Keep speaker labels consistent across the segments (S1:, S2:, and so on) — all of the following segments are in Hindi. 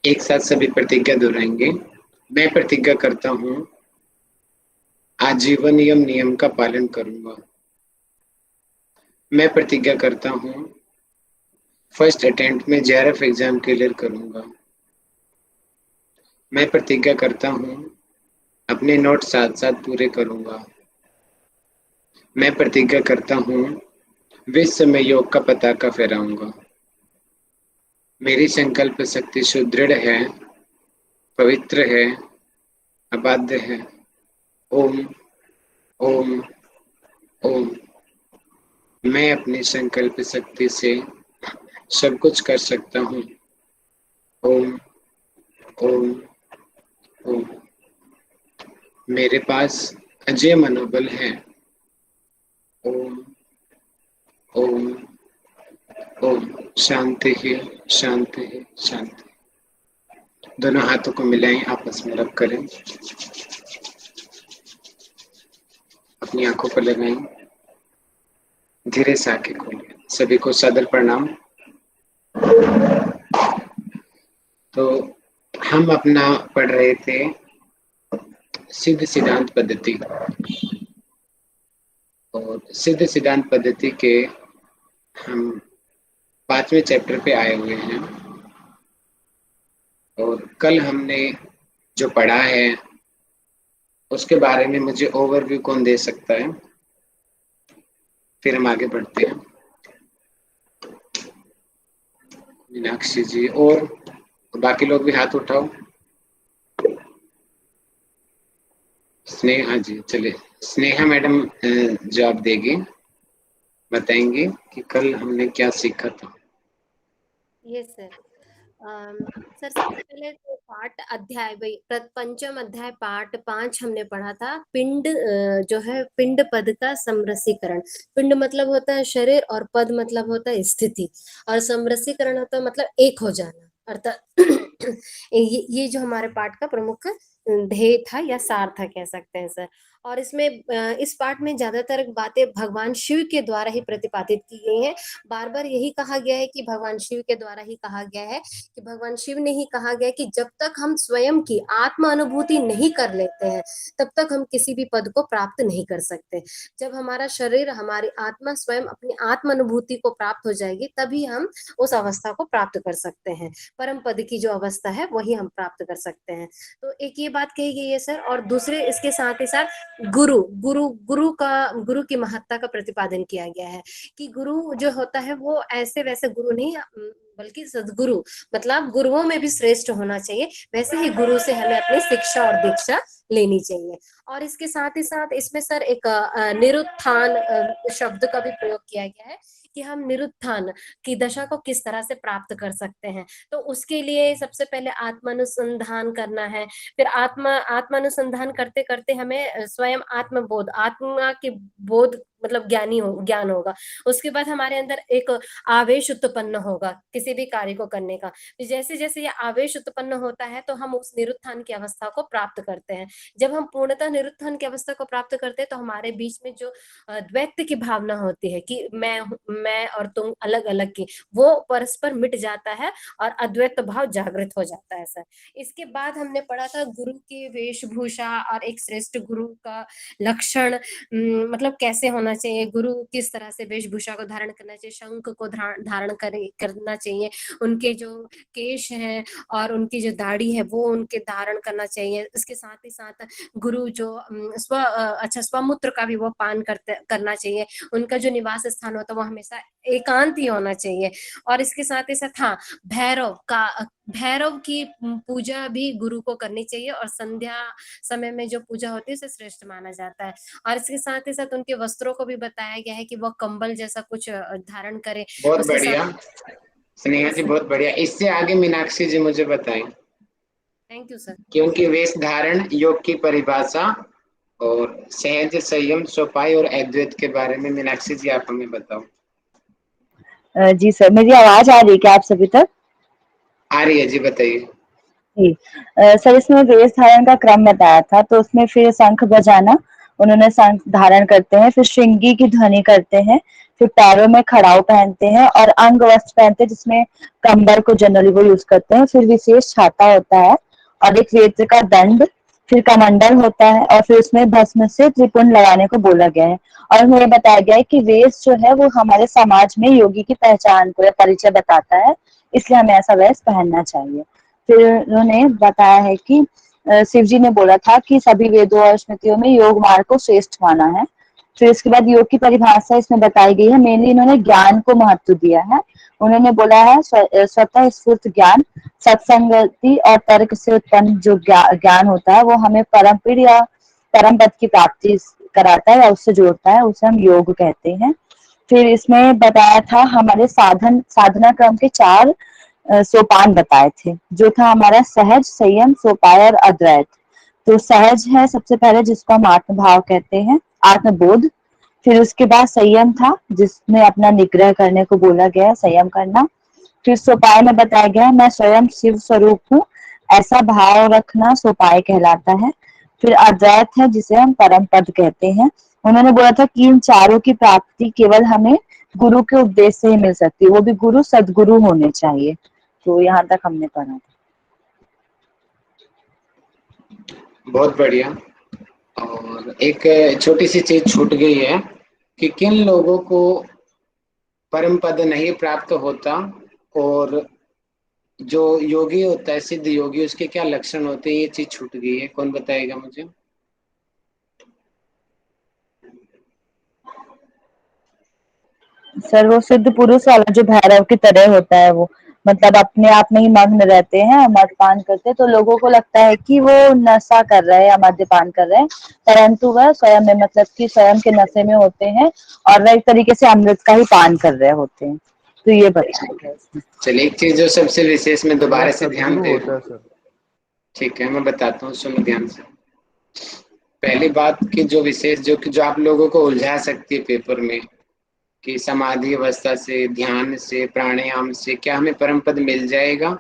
S1: एक साथ सभी प्रतिज्ञा दोहराएंगे। मैं प्रतिज्ञा करता हूँ आजीवन नियम का पालन करूंगा। मैं प्रतिज्ञा करता हूँ फर्स्ट अटेम्प्ट में जेआरएफ एग्जाम क्लियर करूंगा। मैं प्रतिज्ञा करता हूँ अपने नोट साथ साथ पूरे करूंगा। मैं प्रतिज्ञा करता हूँ विश्व में योग का पताका फहराऊंगा। मेरी संकल्प शक्ति सुदृढ़ है, पवित्र है, अबाध्य है। ओम ओम ओम। मैं अपनी संकल्प शक्ति से सब कुछ कर सकता हूँ। ओम ओम ओम। मेरे पास अजय मनोबल है। ओम ओम ओम। शांति ही शांति ही शांति। दोनों हाथों को मिलाएं, आपस में रब करें, अपनी आंखों पर लगाएं, धीरे से आंखें खोलें। सभी को सादर प्रणाम। तो हम अपना पढ़ रहे थे सिद्ध सिद्धांत पद्धति, और सिद्ध सिद्धांत पद्धति के हम 5वें चैप्टर पे आए हुए हैं। और कल हमने जो पढ़ा है उसके बारे में मुझे ओवरव्यू कौन दे सकता है, फिर हम आगे बढ़ते हैं। मीनाक्षी जी और बाकी लोग भी हाथ उठाओ। स्नेहा जी, चलिए स्नेहा मैडम जवाब देगी, बताएंगे कि कल हमने क्या सीखा था।
S2: Yes sir. सर सबसे पहले तो पाठ अध्याय पंचम अध्याय पाठ 5 हमने पढ़ा था। पिंड जो है पिंड पद का समरसीकरण। पिंड मतलब होता है शरीर और पद मतलब होता है स्थिति, और समरसीकरण होता है मतलब एक हो जाना। अर्थात ये जो हमारे पाठ का प्रमुख ध्येय था या सार था कह सकते हैं सर। और इसमें इस पाठ में ज्यादातर बातें भगवान शिव के द्वारा ही प्रतिपादित की गई हैं। बार बार यही कहा गया है कि भगवान शिव के द्वारा ही कहा गया है, कि भगवान शिव ने ही कहा गया कि जब तक हम स्वयं की आत्म अनुभूति नहीं कर लेते हैं तब तक हम किसी भी पद को प्राप्त नहीं कर सकते। जब हमारा शरीर, हमारी आत्मा स्वयं अपनी आत्म अनुभूति को प्राप्त हो जाएगी तभी हम उस अवस्था को प्राप्त कर सकते हैं। परम पद की जो अवस्था है वही हम प्राप्त कर सकते हैं। तो एक ये बात कही गई है सर। और दूसरे इसके साथ ही साथ गुरु की महत्ता का प्रतिपादन किया गया है, कि गुरु जो होता है वो ऐसे वैसे गुरु नहीं, बल्कि सदगुरु, मतलब गुरुओं में भी श्रेष्ठ होना चाहिए। वैसे ही गुरु से हमें अपनी शिक्षा और दीक्षा लेनी चाहिए। और इसके साथ ही साथ इसमें सर एक निरुत्थान शब्द का भी प्रयोग किया गया है, कि हम निरुत्थान की दशा को किस तरह से प्राप्त कर सकते हैं। तो उसके लिए सबसे पहले आत्मानुसंधान करना है। फिर आत्मानुसंधान करते करते हमें स्वयं आत्मबोध, आत्मा के बोध मतलब ज्ञान होगा। उसके बाद हमारे अंदर एक आवेश उत्पन्न होगा किसी भी कार्य को करने का। जैसे जैसे ये आवेश उत्पन्न होता है तो हम उस निरुत्थान की अवस्था को प्राप्त करते हैं। जब हम पूर्णतः निरुत्थान की अवस्था को प्राप्त करते हैं तो हमारे बीच में जो द्वैत की भावना होती है कि मैं और तुम अलग अलग की, वो परस्पर मिट जाता है और अद्वैत भाव जागृत हो जाता है सर। इसके बाद हमने पढ़ा था गुरु की वेशभूषा और एक श्रेष्ठ गुरु का लक्षण, मतलब कैसे होना चाहिए, गुरु किस तरह से वेशभूषा को धारण करना चाहिए, शंख को धारण करना चाहिए, उनके जो केश हैं और उनकी जो दाढ़ी है वो उनके धारण करना चाहिए। इसके साथ ही साथ गुरु जो स्वमूत्र का भी वो पान करना चाहिए। उनका जो निवास स्थान होता है वो हमेशा एकांत ही होना चाहिए। और इसके साथ ही साथ हाँ, भैरव की पूजा भी गुरु को करनी चाहिए, और संध्या समय में जो पूजा होती है उसे श्रेष्ठ माना जाता है। और इसके साथ ही साथ उनके वस्त्रों को भी बताया गया है कि वह कंबल जैसा कुछ धारण करे।
S1: बहुत बढ़िया स्नेहा जी, बहुत बढ़िया। इससे आगे मीनाक्षी जी मुझे बताएं।
S2: Thank you sir.
S1: क्योंकि वेश धारण, योग की परिभाषा और सहज, संयम, स्वपाय और अद्वैत के बारे में मीनाक्षी जी आप हमें बताओ।
S3: जी सर, मेरी आवाज आ रही है क्या आप सभी तक?
S1: आ रही है जी, बताइए।
S3: जी सर, इसमें वेश धारण का क्रम बताया था, तो उसमें फिर शंख बजाना, उन्होंने शंख धारण करते हैं, फिर श्रृंगी की ध्वनि करते हैं, फिर पैरों में खड़ाऊ पहनते हैं और अंग वस्त्र पहनते हैं जिसमें कंबर को जनरली वो यूज करते हैं। फिर विशेष छाता होता है और एक वेद का दंड, फिर कमंडल होता है और फिर उसमें भस्म से त्रिपुंड लगाने को बोला गया है। और हमें ये बताया गया है कि वेश जो है वो हमारे समाज में योगी की पहचान को या परिचय बताता है, इसलिए हमें ऐसा वेश पहनना चाहिए। फिर उन्होंने बताया है कि शिव जी ने बोला था कि सभी वेदों और स्मृतियों में योग मार्ग को श्रेष्ठ माना है। फिर इसके बाद योग की परिभाषा इसमें बताई गई है। मेनली इन्होंने ज्ञान को महत्व दिया है। उन्होंने बोला है स्वतः स्फूर्त ज्ञान, सत्संगति और तर्क से उत्पन्न जो ज्ञान होता है वो हमें परम पीर या परम पद की प्राप्ति कराता है या उससे जोड़ता है, उसे हम योग कहते हैं। फिर इसमें बताया था हमारे साधना क्रम के 4 सोपान बताए थे, जो था हमारा सहज, संयम, सोपाय और अद्वैत। तो सहज है सबसे पहले, जिसको हम आत्म भाव कहते हैं, आत्मबोध। फिर उसके बाद संयम था, जिसमें अपना निग्रह करने को बोला गया है, संयम करना। फिर सोपाय में बताया गया मैं स्वयं शिव स्वरूप हूँ, ऐसा भाव रखना सोपाय कहलाता है। फिर अद्वैत है, जिसे हम परम पद कहते हैं। उन्होंने बोला था कि इन चारों की प्राप्ति केवल हमें गुरु के उपदेश से ही मिल सकती है, वो भी गुरु सदगुरु होने चाहिए। तो यहाँ तक हमने पढ़ा।
S1: बहुत बढ़िया। और एक छोटी सी चीज छूट गई है कि किन लोगों को परम पद नहीं प्राप्त होता, और जो योगी होता है, सिद्ध योगी, उसके क्या लक्षण होते हैं, ये चीज छूट गई है। कौन बताएगा मुझे?
S3: सर वो सिद्ध पुरुष वाला जो भैरव की तरह होता है, वो मतलब अपने आप में ही मग्न रहते हैं, मदपान करते हैं, तो लोगों को लगता है कि वो नशा कर रहे हैं या मद्यपान कर रहे हैं, परंतु वह स्वयं में मतलब कि स्वयं के नशे में होते हैं और वह एक तरीके से अमृत का ही पान कर रहे होते हैं। तो ये बताया गया इसमें।
S1: चलिए, एक चीज जो सबसे विशेष में
S4: तो वह
S1: दोबारा से ध्यान
S4: सदगुरु
S1: दे रहा
S4: होता
S1: हूँ।
S4: है सर।
S1: ठीक है, मैं बताता हूँ, सुनो ध्यान से। पहली बात की जो विशेष जो आप लोगों को उलझा सकती है पेपर में, कि समाधि अवस्था से, ध्यान से, प्राणायाम से क्या हमें परम पद मिल जाएगा,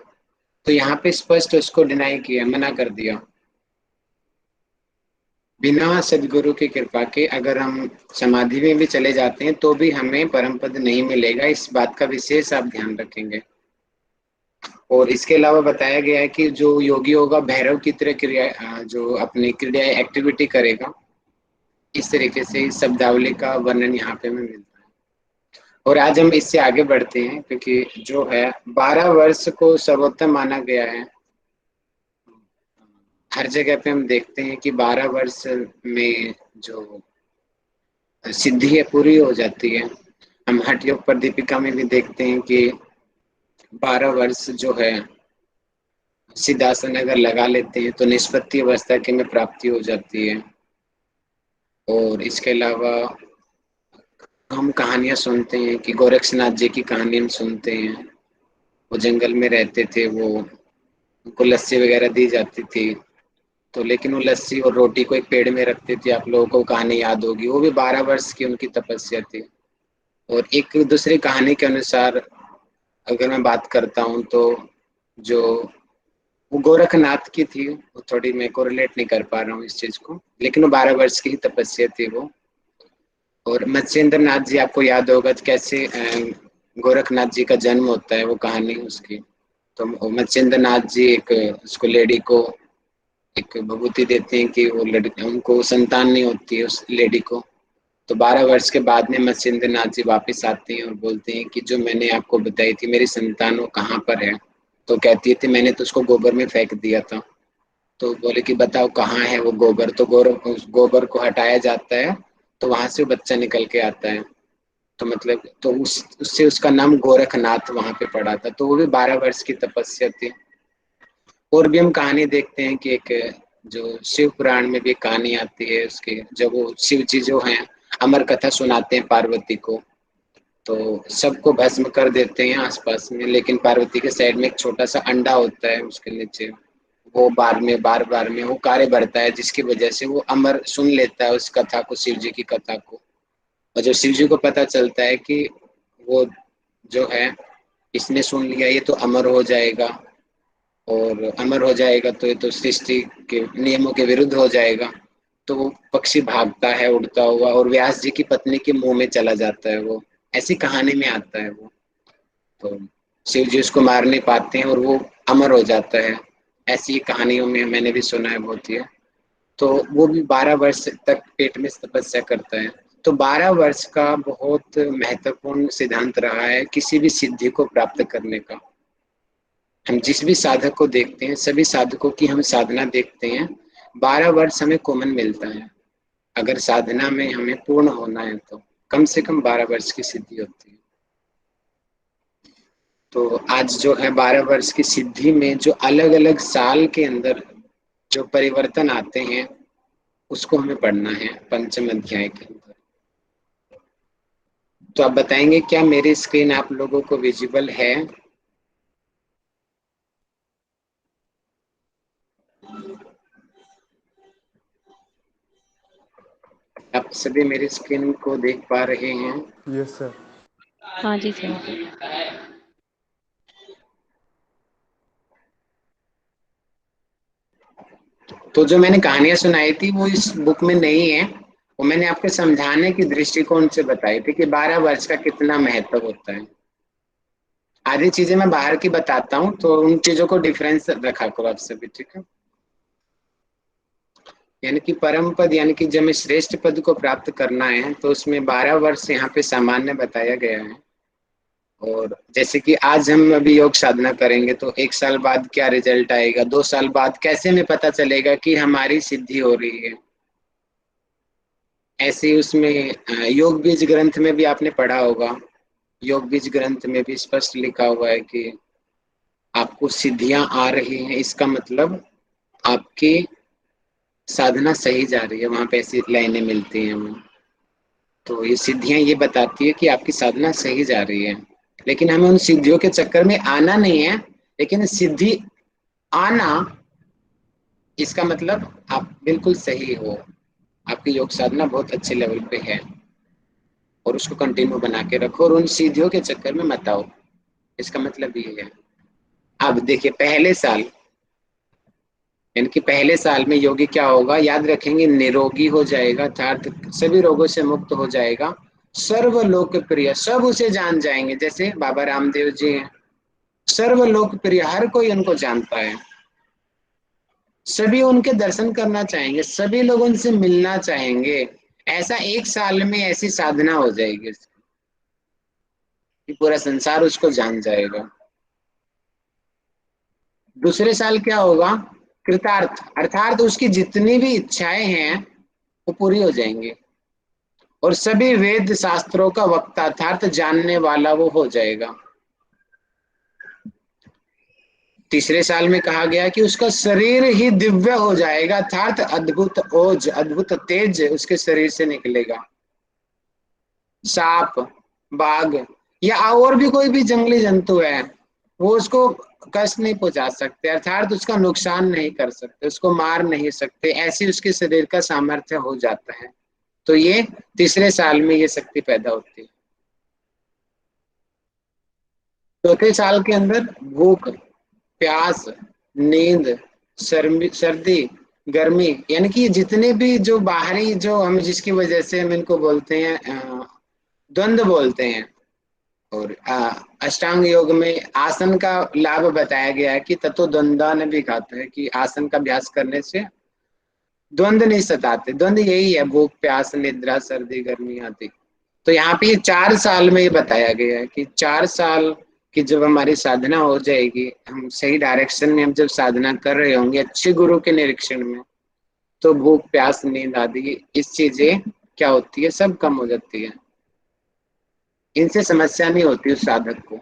S1: तो यहाँ पे स्पष्ट उसको डिनाई किया, मना कर दिया। बिना सदगुरु की कृपा के अगर हम समाधि में भी चले जाते हैं तो भी हमें परम पद नहीं मिलेगा। इस बात का विशेष आप ध्यान रखेंगे। और इसके अलावा बताया गया है कि जो योगी होगा भैरव की तरह क्रिया, जो अपनी क्रिया एक्टिविटी करेगा, इस तरीके से इस शब्दावली का वर्णन यहाँ पे हमें मिलता है। और आज हम इससे आगे बढ़ते हैं, क्योंकि जो है 12 वर्ष को सर्वोत्तम माना गया है। हर जगह पे हम देखते हैं कि 12 वर्ष में जो सिद्धि है पूरी हो जाती है। हम हठ योग पर दीपिका में भी देखते हैं कि 12 वर्ष जो है सिद्धासन अगर लगा लेते हैं तो निष्पत्ति अवस्था की में प्राप्ति हो जाती है। और इसके अलावा हम कहानियां सुनते हैं कि गोरक्षनाथ जी की कहानी हम सुनते हैं। वो जंगल में रहते थे, वो उनको लस्सी वगैरह दी जाती थी, तो लेकिन वो लस्सी और रोटी को एक पेड़ में रखते थे। आप लोगों को कहानी याद होगी, वो भी 12 वर्ष की उनकी तपस्या थी। और एक दूसरी कहानी के अनुसार अगर मैं बात करता हूँ तो जो वो गोरखनाथ की थी, वो थोड़ी मैं कोरिलेट नहीं कर पा रहा हूँ इस चीज को, लेकिन वो 12 वर्ष की ही तपस्या थी वो। और मत्स्येंद्र नाथ जी, आपको याद होगा तो कैसे गोरखनाथ जी का जन्म होता है, वो कहानी उसकी। तो मत्स्येंद्र नाथ जी एक उसको लेडी को एक विभूति देते हैं कि वो लड़की, उनको संतान नहीं होती है उस लेडी को। तो 12 वर्ष के बाद में मत्स्येंद्र नाथ जी वापिस आते हैं और बोलते हैं कि जो मैंने आपको बताई थी मेरी संतान, वो कहाँ पर है? तो कहती थी मैंने तो उसको गोबर में फेंक दिया था। तो बोले कि बताओ कहाँ है वो गोबर? तो उस गोबर को हटाया जाता है, तो वहां से बच्चा निकल के आता है। तो मतलब तो उससे उसका नाम गोरखनाथ वहां पे पड़ा था। तो वो भी 12 वर्ष की तपस्या थी। और भी हम कहानी देखते हैं कि एक जो शिव पुराण में भी एक कहानी आती है उसके, जब वो शिव जी जो हैं अमर कथा सुनाते हैं पार्वती को, तो सबको भस्म कर देते हैं आसपास में, लेकिन पार्वती के साइड में एक छोटा सा अंडा होता है, उसके नीचे वो बार बार में वो कार्य बढ़ता है, जिसकी वजह से वो अमर सुन लेता है उस कथा को, शिव जी की कथा को। और जब शिव जी को पता चलता है कि वो जो है इसने सुन लिया, ये तो अमर हो जाएगा, और अमर हो जाएगा तो ये तो सृष्टि के नियमों के विरुद्ध हो जाएगा। तो वो पक्षी भागता है उड़ता हुआ और व्यास जी की पत्नी के मुंह में चला जाता है वो। ऐसी कहानी में आता है वो। तो शिव जी उसको मार नहीं पाते हैं और वो अमर हो जाता है। ऐसी कहानियों में मैंने भी सुना है बहुत ही। तो वो भी 12 वर्ष तक पेट में तपस्या करता है। तो 12 वर्ष का बहुत महत्वपूर्ण सिद्धांत रहा है किसी भी सिद्धि को प्राप्त करने का। हम जिस भी साधक को देखते हैं, सभी साधकों की हम साधना देखते हैं, 12 वर्ष हमें कॉमन मिलता है। अगर साधना में हमें पूर्ण होना है तो कम से कम 12 वर्ष की सिद्धि होती है। तो आज जो है 12 वर्ष की सिद्धि में जो अलग अलग साल के अंदर जो परिवर्तन आते हैं, उसको हमें पढ़ना है पंचम अध्याय के अंदर। तो आप बताएंगे क्या मेरी स्क्रीन आप लोगों को विजिबल है? आप सभी मेरी स्क्रीन को देख पा रहे हैं?
S4: Yes sir.
S5: हाँ जी सर।
S1: तो जो मैंने कहानियां सुनाई थी वो इस बुक में नहीं है। वो मैंने आपको समझाने की दृष्टिकोण से बताई थी कि 12 वर्ष का कितना महत्व होता है। आधी चीजें मैं बाहर की बताता हूँ, तो उन चीजों को डिफरेंस रखा करो आप सभी, ठीक है? यानी कि परम पद, यानी कि जब हमें श्रेष्ठ पद को प्राप्त करना है तो उसमें 12 वर्ष यहाँ पे सामान्य बताया गया है। और जैसे कि आज हम अभी योग साधना करेंगे तो 1 साल बाद क्या रिजल्ट आएगा, 2 साल बाद कैसे हमें पता चलेगा कि हमारी सिद्धि हो रही है। ऐसे ही उसमें योग बीज ग्रंथ में भी आपने पढ़ा होगा। योग बीज ग्रंथ में भी स्पष्ट लिखा हुआ है कि आपको सिद्धियां आ रही हैं, इसका मतलब आपकी साधना सही जा रही है। वहां पे ऐसी लाइनें मिलती हैं हमें। तो ये सिद्धियां ये बताती है कि आपकी साधना सही जा रही है। लेकिन हमें उन सिद्धियों के चक्कर में आना नहीं है। लेकिन सिद्धि आना, इसका मतलब आप बिल्कुल सही हो, आपकी योग साधना बहुत अच्छे लेवल पे है और उसको कंटिन्यू बना के रखो और उन सिद्धियों के चक्कर में मत आओ। इसका मतलब ये है। अब देखिए पहले साल, यानी कि पहले साल में योगी क्या होगा, याद रखेंगे, निरोगी हो जाएगा, अर्थात सभी रोगों से मुक्त हो जाएगा, सर्व लोकप्रिय, सब उसे जान जाएंगे। जैसे बाबा रामदेव जी हैं, सर्व लोकप्रिय, हर कोई उनको जानता है, सभी उनके दर्शन करना चाहेंगे, सभी लोग उनसे मिलना चाहेंगे। ऐसा 1 साल में ऐसी साधना हो जाएगी कि पूरा संसार उसको जान जाएगा। दूसरे साल क्या होगा, कृतार्थ, अर्थात उसकी जितनी भी इच्छाएं हैं वो पूरी हो जाएंगी और सभी वेद शास्त्रों का वक्ता अर्थात जानने वाला वो हो जाएगा। तीसरे साल में कहा गया कि उसका शरीर ही दिव्य हो जाएगा, अर्थात अद्भुत ओज, अद्भुत तेज उसके शरीर से निकलेगा। सांप, बाघ या और भी कोई भी जंगली जंतु है, वो उसको कष्ट नहीं पहुंचा सकते, अर्थात उसका नुकसान नहीं कर सकते, उसको मार नहीं सकते, ऐसी उसके शरीर का सामर्थ्य हो जाता है। तो ये तीसरे साल में ये शक्ति पैदा होती है। चौथे साल के अंदर भूख, प्यास, नींद, सर्दी, गर्मी, यानी कि जितने भी जो बाहरी, जो हम जिसकी वजह से हम इनको बोलते हैं द्वंद्व बोलते हैं। और अष्टांग योग में आसन का लाभ बताया गया है कि तत्व द्वंद्व भी कहते हैं कि आसन का अभ्यास करने से द्वंद्व नहीं सताते। द्वंद्व यही है, भूख, प्यास, निद्रा, सर्दी, गर्मी आदि। तो यहाँ पे 4 साल में ये बताया गया है कि 4 साल की जब हमारी साधना हो जाएगी, हम सही डायरेक्शन में हम जब साधना कर रहे होंगे अच्छे गुरु के निरीक्षण में, तो भूख, प्यास, नींद आदि इस चीजें क्या होती है, सब कम हो जाती है। इनसे समस्या नहीं होती उस साधक को।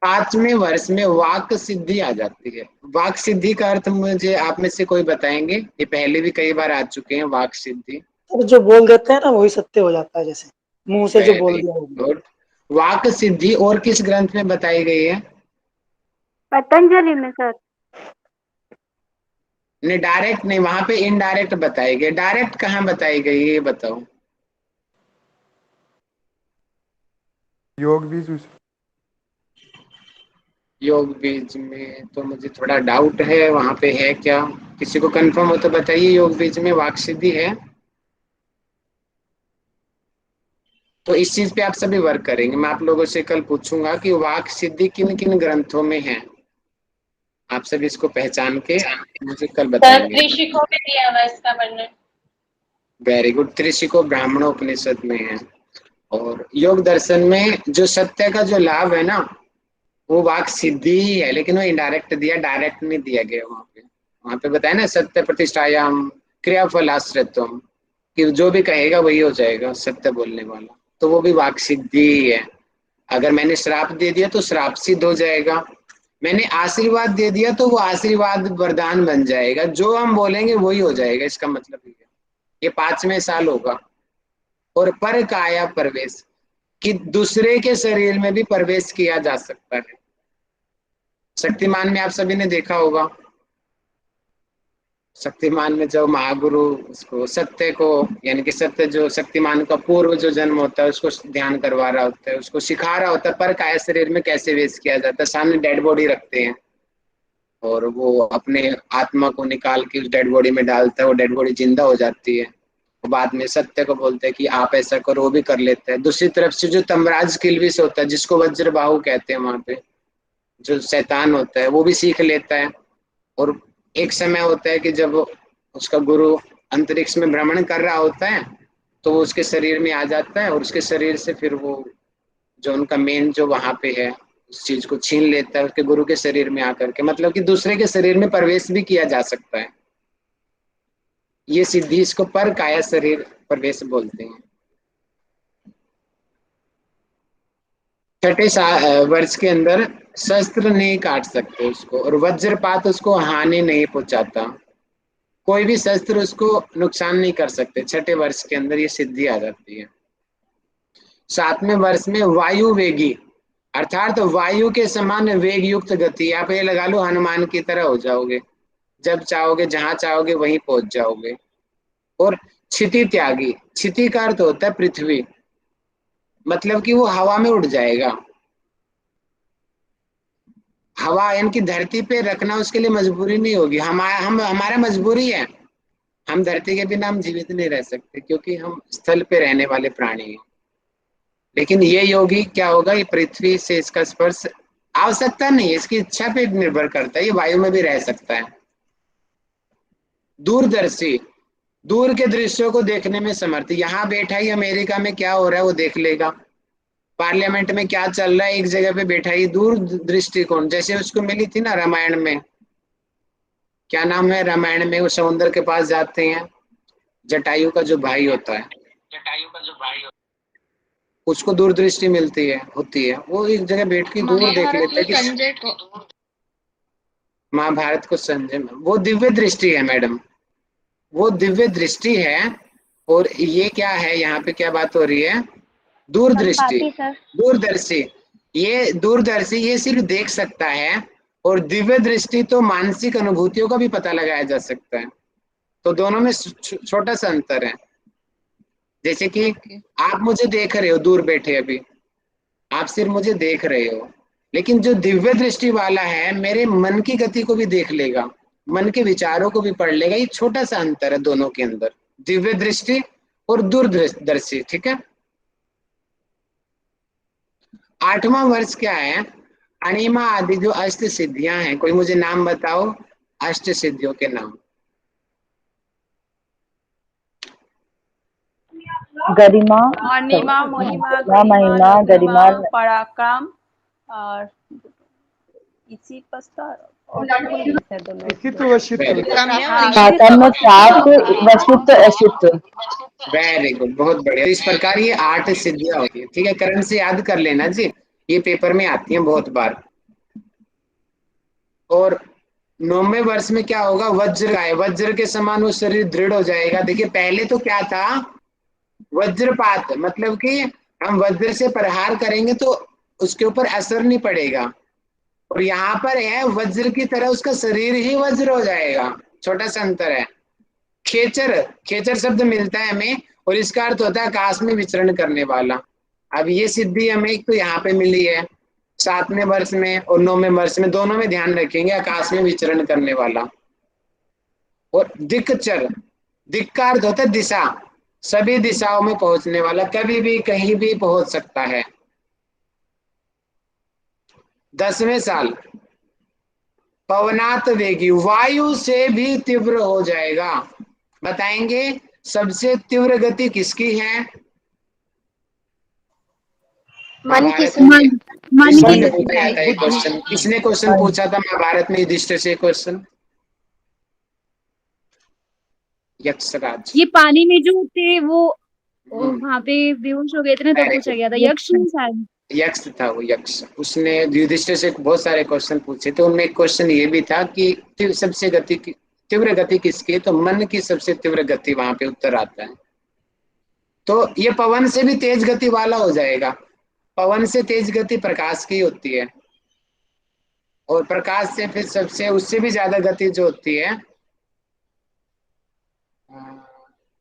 S1: 5वें वर्ष में वाक सिद्धि आ जाती है। वाक सिद्धि का अर्थ मुझे आप में से कोई बताएंगे? ये पहले भी कई बार आ चुके हैं, वाक सिद्धि।
S6: और जो बोल देते हैं ना वही सत्य हो जाता है, जैसे मुंह से जो बोल
S1: वेरी
S6: दिया होगा।
S1: गुड। वाक सिद्धि और किस ग्रंथ में बताई गई है?
S7: पतंजलि में सर।
S1: नहीं, डायरेक्ट नहीं, वहां पे इनडायरेक्ट बताई गई। डायरेक्ट कहाँ बताई गई है ये बताओ?
S4: योग बीज में।
S1: योग बीज में तो मुझे थोड़ा डाउट है, वहां पे है क्या? किसी को कंफर्म हो तो बताइए, योग बीज में वाक सिद्धि है? तो इस चीज पे आप सभी वर्क करेंगे। मैं आप लोगों से कल पूछूंगा कि वाक सिद्धि किन किन ग्रंथों में है, आप सभी इसको पहचान के मुझे कल बताएंगे।
S5: त्रिशिकों में दिया हुआ इसका वर्णन।
S1: Very good. त्रिशिको ब्राह्मणोपनिषद में है। और योग दर्शन में जो सत्य का जो लाभ है ना, वो वाक सिद्धि ही है, लेकिन वो इनडायरेक्ट दिया, डायरेक्ट नहीं दिया गया। वहां पे बताया ना, सत्य प्रतिष्ठायाम क्रियाफल आश्रितम, कि जो भी कहेगा वही हो जाएगा सत्य बोलने वाला, तो वो भी वाक सिद्धि ही है। अगर मैंने श्राप दे दिया तो श्राप सिद्ध हो जाएगा, मैंने आशीर्वाद दे दिया तो वो आशीर्वाद वरदान बन जाएगा, जो हम बोलेंगे वही हो जाएगा। इसका मतलब ये 5वें साल होगा। और पर काया प्रवेश, कि दूसरे के शरीर में भी प्रवेश किया जा सकता है। शक्तिमान में आप सभी ने देखा होगा, शक्तिमान में जब महागुरु उसको सत्य को, यानी कि सत्य जो शक्तिमान का पूर्व जो जन्म होता है उसको ध्यान करवा रहा होता है, उसको सिखा रहा होता है पर काया शरीर में कैसे वेश किया जाता है। सामने डेड बॉडी रखते हैं और वो अपने आत्मा को निकाल के उस डेड बॉडी में डालता है, वो डेड बॉडी जिंदा हो जाती है। और बाद में सत्य को बोलते हैं कि आप ऐसा करो, वो भी कर लेता है। दूसरी तरफ से जो तमराज किल्विस होता है, जिसको वज्रबाहु कहते हैं, वहां पे जो शैतान होता है वो भी सीख लेता है। और एक समय होता है कि जब उसका गुरु अंतरिक्ष में भ्रमण कर रहा होता है तो वो उसके शरीर में आ जाता है और उसके शरीर से फिर वो जो उनका मेन जो वहां पे है उस चीज को छीन लेता है उसके गुरु के शरीर में आकर के। मतलब कि दूसरे के शरीर में प्रवेश भी किया जा सकता है। ये सिद्धि, इसको पर काया शरीर प्रवेश बोलते हैं। छठे वर्ष के अंदर शस्त्र नहीं काट सकते उसको, और वज्रपात उसको हानि नहीं पहुंचाता, कोई भी शस्त्र उसको नुकसान नहीं कर सकते। छठे वर्ष के अंदर ये सिद्धि आ जाती है। 7वें वर्ष में वायु वेगी, अर्थात वायु के समान वेग युक्त गति, आप ये लगा लो हनुमान की तरह हो जाओगे, जब चाहोगे जहां चाहोगे वहीं पहुंच जाओगे। और क्षिति त्यागी, क्षिति का अर्थ होता है पृथ्वी, मतलब कि वो हवा में उड़ जाएगा। हवा यानी कि धरती पे रखना उसके लिए मजबूरी नहीं होगी। हमारा मजबूरी है, हम धरती के बिना हम जीवित नहीं रह सकते क्योंकि हम स्थल पे रहने वाले प्राणी हैं। लेकिन ये योगी क्या होगा, ये पृथ्वी से इसका स्पर्श आवश्यकता नहीं है, इसकी इच्छा पे निर्भर करता है, ये वायु में भी रह सकता है। दूरदर्शी, दूर के दृश्यों को देखने में समर्थ, यहाँ बैठा ही अमेरिका में क्या हो रहा है वो देख लेगा, पार्लियामेंट में क्या चल रहा है एक जगह पे बैठा ही। दूर दृष्टिकोण, जैसे उसको मिली थी ना रामायण में, क्या नाम है रामायण में, वो समुद्र के पास जाते हैं, जटायु का जो भाई होता है, उसको दूरदृष्टि मिलती है, होती है, वो एक जगह बैठ के दूर देख लेता है कि
S5: संजय को
S1: महाभारत को संजय में, वो दिव्य दृष्टि है मैडम, वो दिव्य दृष्टि है। और ये क्या है, यहाँ पे क्या बात हो रही है, दूरदृष्टि,
S7: पापी सर।
S1: दूरदर्शी। ये दूरदर्शी ये सिर्फ देख सकता है, और दिव्य दृष्टि तो मानसिक अनुभूतियों का भी पता लगाया जा सकता है। तो दोनों में छोटा सा अंतर है। जैसे कि आप मुझे देख रहे हो दूर बैठे, अभी आप सिर्फ मुझे देख रहे हो, लेकिन जो दिव्य दृष्टि वाला है मेरे मन की गति को भी देख लेगा, मन के विचारों को भी पढ़ लेगा। ये छोटा सा अंतर है दोनों के अंदर, दिव्य दृष्टि और दूरदर्शी। ठीक है। 8वां वर्ष क्या है, अणिमा आदि जो अष्ट सिद्धियां हैं, कोई मुझे नाम बताओ अष्ट सिद्धियों के नाम।
S3: गरिमा,
S8: अनिमा, महिमा,
S3: महिमा, गरिमा,
S8: पराक्रम और इसी पश्चात
S4: इसी तो वशिष्ठ
S3: कर्म, प्राप्त, वशिष्ठ, अशिष्ट।
S1: वेरी गुड, बहुत बढ़िया। इस प्रकार ये 8 सिद्धियां होती है। ठीक है, करण से याद कर लेना जी, ये पेपर में आती हैं बहुत बार। और 9वें वर्ष में क्या होगा, वज्र का है, वज्र के समान वो शरीर दृढ़ हो जाएगा। देखिए पहले तो क्या था, वज्रपात, मतलब कि हम वज्र से प्रहार करेंगे तो उसके ऊपर असर नहीं पड़ेगा, और यहाँ पर है वज्र की तरह उसका शरीर ही वज्र हो जाएगा। छोटा सा अंतर है। खेचर, खेचर शब्द मिलता है हमें, और इसका अर्थ होता है आकाश में विचरण करने वाला। अब ये सिद्धि हमें एक तो यहाँ पे मिली है 7वें वर्ष में, और 9वें वर्ष में, दोनों में ध्यान रखेंगे, आकाश में विचरण करने वाला। और दिक्चर, दिक का अर्थ होता है दिशा, सभी दिशाओं में पहुंचने वाला, कभी भी कहीं भी पहुंच सकता है। 10वें साल पवनात वेगी, वायु से भी तीव्र हो जाएगा। बताएंगे सबसे तीव्र गति किसकी है?
S7: मन की
S1: महाभारत
S7: से
S1: में
S3: मन
S1: किसने
S3: की
S1: पूछा था ये क्वेश्चन? किसने क्वेश्चन पूछा था महाभारत में युधिष्ठिर से क्वेश्चन? यक्षराज।
S9: ये पानी में जो थे वो वहां पे बेहोश हो गए थे ना, तब पूछा गया था। यक्ष नहीं शायद?
S1: यक्ष था वो, यक्ष। उसने युधिष्ठिर से बहुत सारे क्वेश्चन पूछे थे, उनमें एक क्वेश्चन ये भी था कि सबसे तीव्र गति किसकी है? तो मन की सबसे तीव्र गति, वहां पे उत्तर आता है। तो ये पवन से भी तेज गति वाला हो जाएगा। पवन से तेज गति प्रकाश की होती है, और प्रकाश से फिर सबसे उससे भी ज्यादा गति जो होती है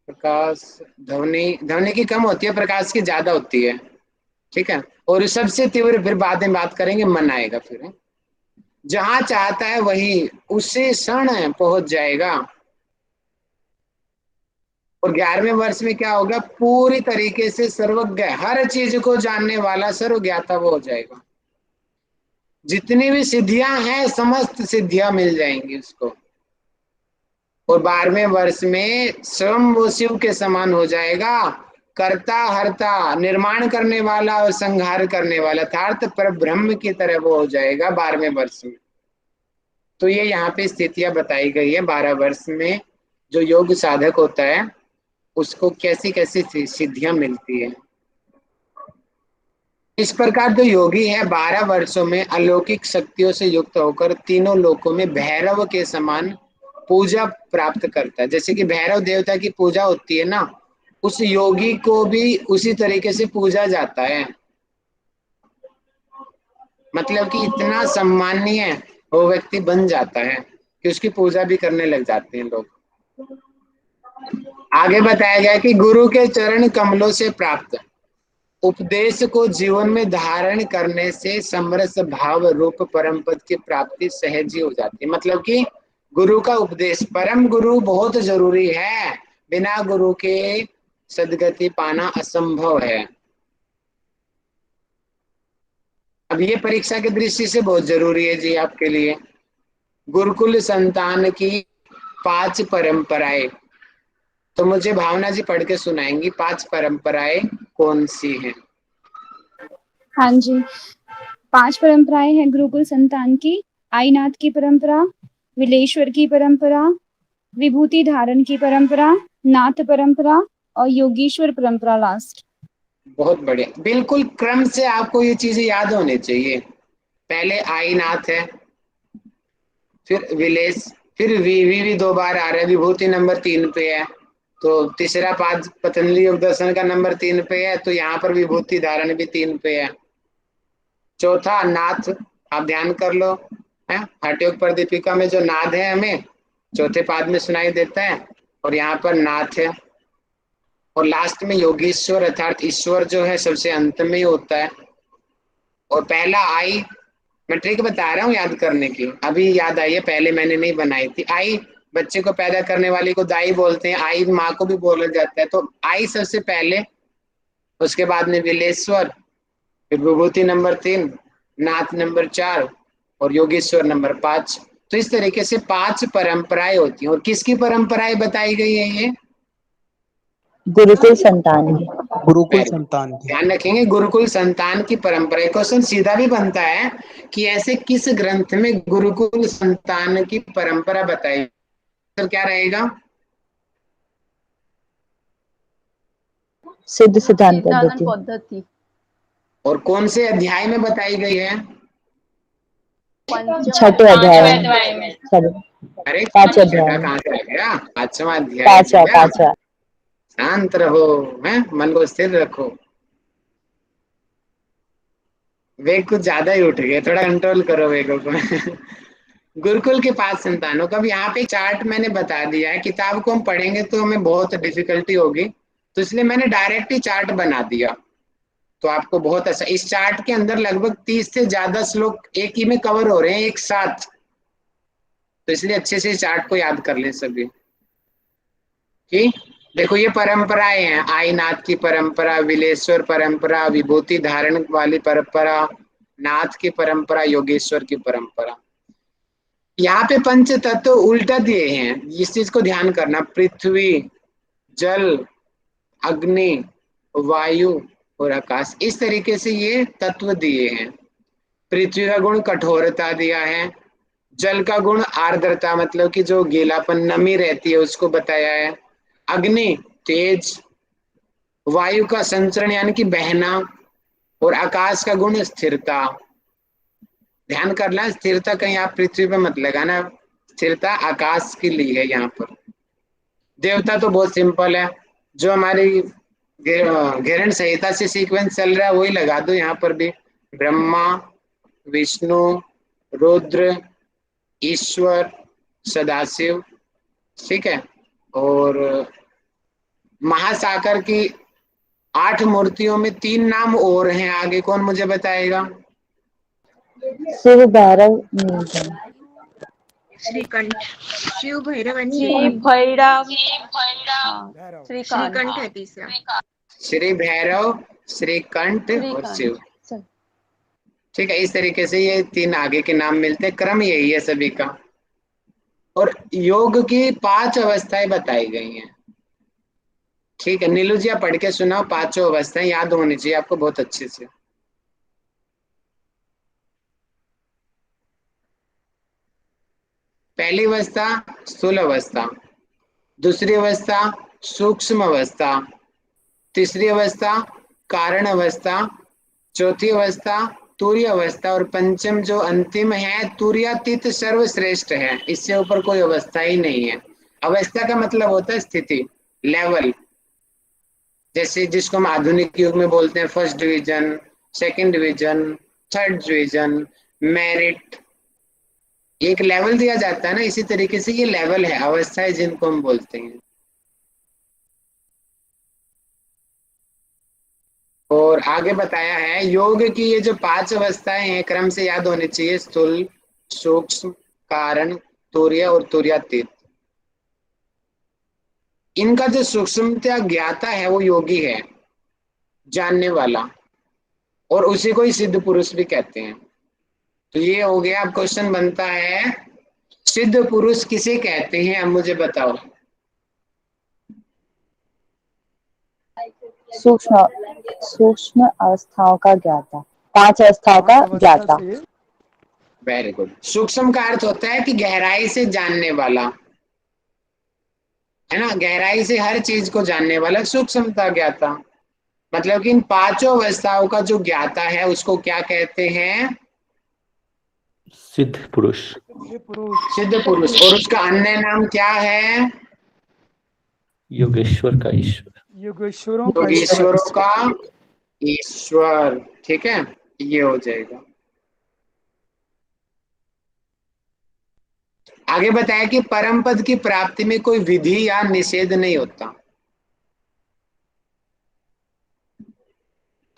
S1: प्रकाश, ध्वनि की कम होती है, प्रकाश की ज्यादा होती है। ठीक है। और सबसे तीव्र फिर बाद में बात करेंगे, मन आएगा फिर। जहां चाहता है वही उसी क्षण पहुंच जाएगा। और 11वें वर्ष में क्या होगा? पूरी तरीके से सर्वज्ञ, हर चीज को जानने वाला सर्वज्ञाता वो हो जाएगा। जितनी भी सिद्धियां हैं समस्त सिद्धियां मिल जाएंगी उसको। और 12वें वर्ष में स्वयं वो शिव के समान हो जाएगा, कर्ता हर्ता, निर्माण करने वाला और संहार करने वाला, अर्थात पर ब्रह्म की तरह वो हो जाएगा 12वें वर्ष में। तो ये यहाँ पे स्थितियां बताई गई है। 12 वर्ष में जो योग साधक होता है उसको कैसी कैसी सिद्धियां मिलती है। इस प्रकार जो योगी है 12 वर्षों में अलौकिक शक्तियों से युक्त होकर तीनों लोकों में भैरव के समान पूजा प्राप्त करता है। जैसे कि भैरव देवता की पूजा होती है ना, उस योगी को भी उसी तरीके से पूजा जाता है। मतलब कि इतना सम्मानीय वो व्यक्ति बन जाता है कि उसकी पूजा भी करने लग जाते हैं लोग। आगे बताया गया कि गुरु के चरण कमलों से प्राप्त उपदेश को जीवन में धारण करने से समरस भाव रूप परम पद की प्राप्ति सहज ही हो जाती है। मतलब कि गुरु का उपदेश, परम गुरु बहुत जरूरी है, बिना गुरु के सदगति पाना असंभव है। अब ये परीक्षा की दृष्टि से बहुत जरूरी है जी आपके लिए। गुरुकुल संतान की 5 परंपराएं, तो मुझे भावना जी पढ़ के सुनाएंगी 5 परंपराएं कौन सी हैं?
S9: हाँ जी। 5 परंपराएं हैं गुरुकुल संतान की। आईनाथ की परंपरा, विलेश्वर की परंपरा, विभूति धारण की परंपरा, नाथ परंपरा और योगीश्वर परंपरा लास्ट।
S1: बहुत बढ़िया, बिल्कुल क्रम से आपको ये चीजें याद होनी चाहिए। पहले आईनाथ है, फिर विलेश, फिर वी भी 2 बार आ रहा है, विभूति नंबर 3 पे है। तो तीसरा पाद पतंजलि योग दर्शन का नंबर 3 पे है, तो यहाँ पर विभूति धारण भी 3 पे है। चौथा नाथ, आप ध्यान कर लो, है हठ योग पर दीपिका में जो नाद है हमें चौथे पाद में सुनाई देता है, और यहाँ पर नाथ है। और लास्ट में योगीश्वर अर्थात ईश्वर जो है सबसे अंत में ही होता है। और पहला आई, मैं ट्रिक बता रहा हूँ याद करने की, अभी याद आई है, पहले मैंने नहीं बनाई थी। आई बच्चे को पैदा करने वाली को दाई बोलते हैं, आई माँ को भी बोला जाता है। तो आई सबसे पहले, उसके बाद में विलेश्वर, फिर विभूति नंबर 3, नाथ नंबर 4 और योगेश्वर नंबर 5। तो इस तरीके से 5 परंपराएं होती हैं। और किसकी परंपराएं बताई गई है? ये
S3: गुरुकुल संतान की।
S10: गुरुकुल संतान की।
S1: ध्यान रखेंगे, गुरुकुल संतान की परंपरा। क्वेश्चन सीधा भी बनता है कि ऐसे किस ग्रंथ में गुरुकुल संतान की परंपरा बताई, तो क्या रहेगा?
S3: सिद्ध सिद्धांत
S8: सिद्धांत
S3: पद्धति।
S8: पद्धति।
S1: और कौन से अध्याय में बताई गई है?
S3: छठे अध्याय
S5: पांचवें
S3: में।
S5: अध्याय में।
S3: सॉरी,
S1: अरे
S3: 5वें अध्याय
S1: छठा
S3: में।
S1: कहाँ से आ गया? 5वां अध्याय है भैया।
S3: 5वां।
S1: शांत रहो, है मन को स्थिर रखो। वेग कुछ ज्यादा ही उठ गए, थोड़ा कंट्रोल करो वेगों को। गुरुकुल के 5 संतानों का भी यहाँ पे चार्ट मैंने बता दिया है। किताब को हम पढ़ेंगे तो हमें बहुत डिफिकल्टी होगी, तो इसलिए मैंने डायरेक्ट ही चार्ट बना दिया, तो आपको बहुत अच्छा। इस चार्ट के अंदर लगभग 30 से ज्यादा श्लोक एक ही में कवर हो रहे हैं एक साथ, तो इसलिए अच्छे से चार्ट को याद कर लें सभी। ठीक, देखो ये परंपराएं हैं, आईनाथ की परंपरा, विलेश्वर परंपरा, विभूति धारण वाली परंपरा, नाथ की परंपरा, योगेश्वर की परंपरा। यहाँ पे पंच तत्व उल्टा दिए हैं, इस चीज को ध्यान करना। पृथ्वी, जल, अग्नि, वायु और आकाश, इस तरीके से ये तत्व दिए हैं। पृथ्वी का गुण कठोरता दिया है, जल का गुण आर्द्रता मतलब कि जो गीलापन नमी रहती है उसको बताया है, अग्नि तेज, वायु का संचरण यानी कि बहना, और आकाश का गुण स्थिरता। ध्यान करना, स्थिरता कहीं आप पृथ्वी पे मत लगाना, स्थिरता आकाश के लिए है यहाँ पर। देवता तो बहुत सिंपल है, जो हमारी घेरण संहिता से सीक्वेंस चल रहा है वही लगा दो यहाँ पर भी। ब्रह्मा, विष्णु, रुद्र, ईश्वर, सदाशिव, ठीक है। और महासागर की 8 मूर्तियों में 3 नाम और हैं, आगे कौन मुझे बताएगा?
S3: शिव, भैरव,
S4: श्रीकंठ, शिव, भैरव आणि
S8: श्री भैरव,
S4: श्रीकंठ है तीसरा।
S1: श्री भैरव, श्रीकंठ और शिव, ठीक है। इस तरीके से ये 3 आगे के नाम मिलते हैं, क्रम यही है सभी का। और योग की 5 अवस्थाएं बताई गई हैं, ठीक है। नीलू जी आप पढ़ के सुनाओ, 5 अवस्थाएं याद होनी चाहिए आपको बहुत अच्छे से। पहली अवस्था स्थूल अवस्था, दूसरी अवस्था सूक्ष्म अवस्था, तीसरी अवस्था कारण अवस्था, चौथी अवस्था तुरीय अवस्था, और पंचम जो अंतिम है तुरीयातीत सर्वश्रेष्ठ है, इससे ऊपर कोई अवस्था ही नहीं है। अवस्था का मतलब होता है स्थिति, लेवल, जैसे जिसको हम आधुनिक युग में बोलते हैं first division, second division, third division, merit, एक लेवल दिया जाता है ना, इसी तरीके से ये लेवल है, अवस्थाएं जिनको हम बोलते हैं। और आगे बताया है योग की ये जो 5 अवस्थाएं हैं क्रम से याद होनी चाहिए, स्थूल, सूक्ष्म, कारण, तुरीय और तुरीयातीत। इनका जो सूक्ष्मता ज्ञाता है वो योगी है, जानने वाला, और उसी को ही सिद्ध पुरुष भी कहते हैं। तो ये हो गया। अब क्वेश्चन बनता है सिद्ध पुरुष किसे कहते हैं, अब मुझे बताओ।
S3: सूक्ष्म अवस्थाओं का ज्ञाता, 5 अवस्थाओं का ज्ञाता।
S1: Very good. सूक्ष्म का अर्थ होता है कि गहराई से जानने वाला, है ना, गहराई से हर चीज को जानने वाला सूक्ष्मता ज्ञाता। मतलब कि इन 5 अवस्थाओं का जो ज्ञाता है उसको क्या कहते हैं?
S10: सिद्ध पुरुष।
S1: सिद्ध पुरुष। और उसका अन्य नाम क्या है?
S10: योगेश्वर का ईश्वर,
S1: योगेश्वरों का ईश्वर, ठीक है, ये हो जाएगा। आगे बताया कि परम पद की प्राप्ति में कोई विधि या निषेध नहीं होता,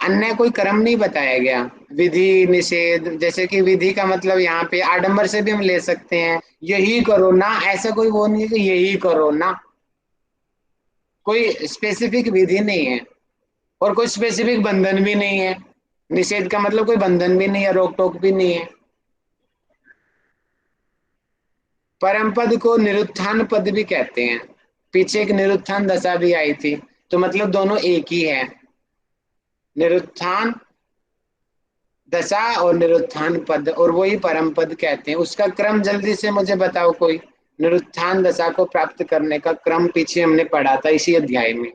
S1: अन्य कोई क्रम नहीं बताया गया। विधि निषेध, जैसे कि विधि का मतलब यहाँ पे आडंबर से भी हम ले सकते हैं, यही करो ना, ऐसा कोई वो नहीं है कि यही करो ना, कोई स्पेसिफिक विधि नहीं है और कोई स्पेसिफिक बंधन भी नहीं है। निषेध का मतलब कोई बंधन भी नहीं है, रोक टोक भी नहीं है। परम पद को निरुत्थान पद भी कहते हैं, पीछे एक निरुत्थान दशा भी आई थी, तो मतलब दोनों एक ही है, निरुत्थान दशा और निरुत्थान पद, और वही परम पद कहते हैं। उसका क्रम जल्दी से मुझे बताओ कोई, निरुत्थान दशा को प्राप्त करने का क्रम पीछे हमने पढ़ा था इसी अध्याय में।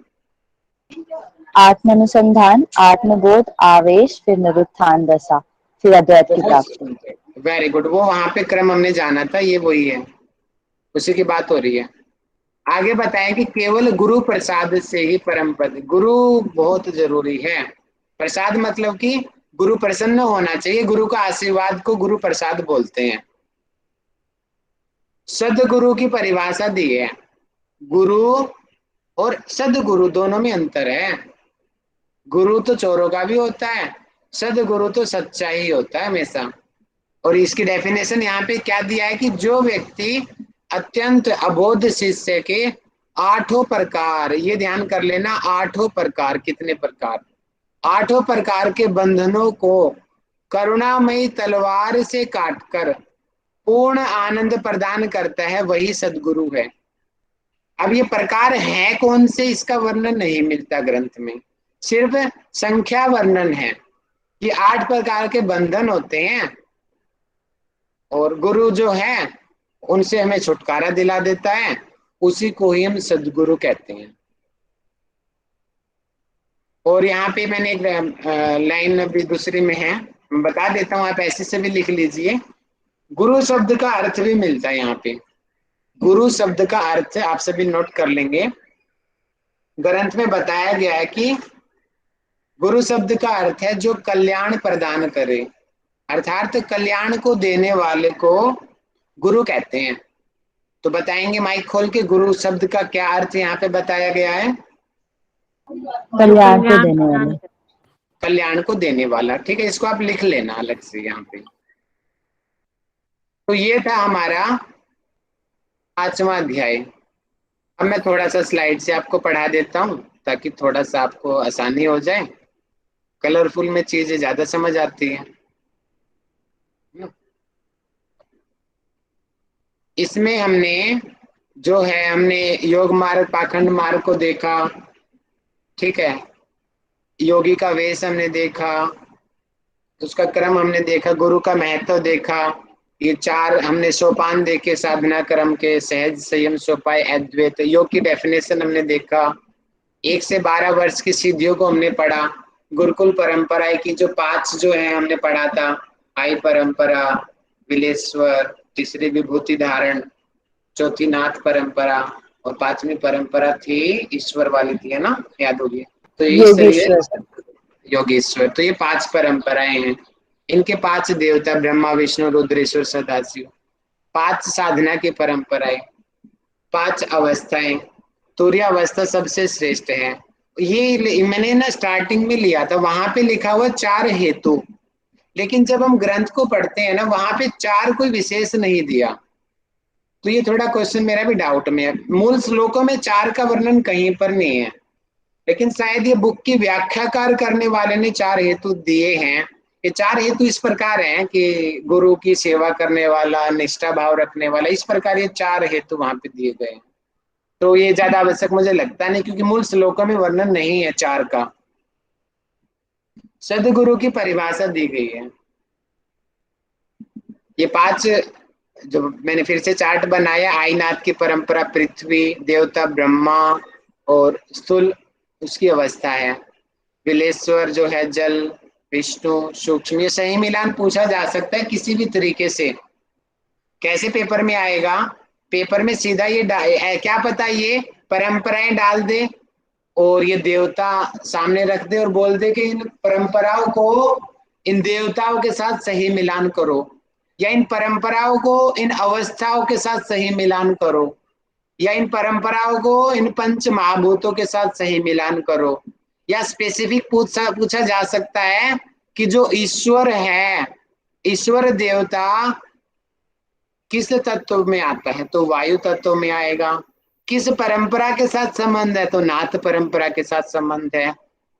S3: आत्मानुसंधान, आत्मबोध, आवेश, फिर निरुत्थान दशा, फिर अद्वैत की प्राप्ति।
S1: वेरी गुड, वो वहां पे क्रम हमने जाना था, ये वही है, उसी की बात हो रही है। आगे बताएं कि केवल गुरु प्रसाद से ही परम पद, गुरु बहुत जरूरी है। प्रसाद मतलब कि गुरु प्रसन्न होना चाहिए, गुरु का आशीर्वाद को गुरु प्रसाद बोलते हैं। सदगुरु की परिभाषा दी है, गुरु और सदगुरु दोनों में अंतर है। गुरु तो चोरों का भी होता है, सदगुरु तो सच्चा ही होता है हमेशा। और इसकी डेफिनेशन यहाँ पे क्या दिया है कि जो व्यक्ति अत्यंत अबोध शिष्य के आठों प्रकार, ये ध्यान कर लेना, आठों प्रकार, कितने प्रकार, आठों प्रकार के बंधनों को करुणामयी तलवार से काटकर पूर्ण आनंद प्रदान करता है, वही सदगुरु है। अब ये प्रकार है कौन से, इसका वर्णन नहीं मिलता ग्रंथ में, सिर्फ संख्या वर्णन है कि 8 प्रकार के बंधन होते हैं और गुरु जो है उनसे हमें छुटकारा दिला देता है, उसी को ही हम सदगुरु कहते हैं। और यहाँ पे मैंने एक लाइन अभी दूसरी में है, मैं बता देता हूँ, आप ऐसे से भी लिख लीजिए। गुरु शब्द का अर्थ भी मिलता है यहाँ पे, गुरु शब्द का अर्थ आप सभी नोट कर लेंगे। ग्रंथ में बताया गया है कि गुरु शब्द का अर्थ है जो कल्याण प्रदान करे, अर्थात कल्याण को देने वाले को गुरु कहते हैं। तो बताएंगे माइक खोल के, गुरु शब्द का क्या अर्थ यहाँ पे बताया गया है?
S3: कल्याण को देने वाले।
S1: कल्याण को देने वाला, ठीक है, इसको आप लिख लेना अलग से यहाँ पे। तो ये था हमारा 5वां अध्याय। अब मैं थोड़ा सा स्लाइड से आपको पढ़ा देता हूँ ताकि थोड़ा सा आपको आसानी हो जाए, कलरफुल में चीजें ज्यादा समझ आती हैं। इसमें हमने जो है, हमने योग मार्ग पाखंड मार्ग को देखा, ठीक है, योगी का वेश हमने देखा, उसका क्रम हमने देखा, गुरु का महत्व देखा, ये 4 हमने सोपान देखे साधना क्रम के, सहज संयम सोपाय अद्वैत, योग की डेफिनेशन हमने देखा, 1 से 12 वर्ष की सिद्धियों को हमने पढ़ा, गुरुकुल परंपरा की जो 5 जो है हमने पढ़ा था, आई परंपरा, विलेश्वर, तीसरी विभूति धारण, चौथी नाथ परंपरा और 5वीं परंपरा थी ईश्वर वाली थी, है ना, याद होगी। तो ये योगेश्वर, तो ये 5 परंपराएं हैं, इनके 5 देवता ब्रह्मा विष्णु रुद्रेश्वर सदाशिव, 5 साधना की परंपराएं, 5 अवस्थाएं, तुर्यावस्था सबसे श्रेष्ठ है। ये मैंने ना स्टार्टिंग में लिया था, वहां पे लिखा हुआ 4 हेतु, लेकिन जब हम ग्रंथ को पढ़ते हैं ना, वहां पे 4 कोई विशेष नहीं दिया, तो ये थोड़ा क्वेश्चन मेरा भी डाउट में है। मूल श्लोकों में 4 का वर्णन कहीं पर नहीं है, लेकिन शायद ये बुक की व्याख्याकार करने वाले ने 4 हेतु दिए हैं। ये 4 हेतु इस प्रकार हैं कि गुरु की सेवा करने वाला, निष्ठा भाव रखने वाला, इस प्रकार ये 4 हेतु वहां पे दिए गए हैं। तो ये ज्यादा आवश्यक मुझे लगता नहीं, क्योंकि मूल श्लोकों में वर्णन नहीं है 4 का। सदगुरु की परिभाषा दी गई है। ये 5 जो मैंने फिर से चार्ट बनाया, आईनाथ की परंपरा पृथ्वी, देवता ब्रह्मा और स्थूल उसकी अवस्था है, विलेश्वर जो है जल, विष्णु सूक्ष्म। ये सही मिलान पूछा जा सकता है किसी भी तरीके से। कैसे पेपर में आएगा? पेपर में सीधा ये क्या पता ये परंपराएं डाल दे और ये देवता सामने रख दे और बोल दे कि इन परंपराओं को इन देवताओं के साथ सही मिलान करो, या इन परंपराओं को इन अवस्थाओं के साथ सही मिलान करो, या इन परंपराओं को इन 5 महाभूतों के साथ सही मिलान करो। या स्पेसिफिक पूछा जा सकता है कि जो ईश्वर है, ईश्वर देवता किस तत्व में आता है, तो वायु तत्व में आएगा। किस परंपरा के साथ संबंध है, तो नाथ परंपरा के साथ संबंध है।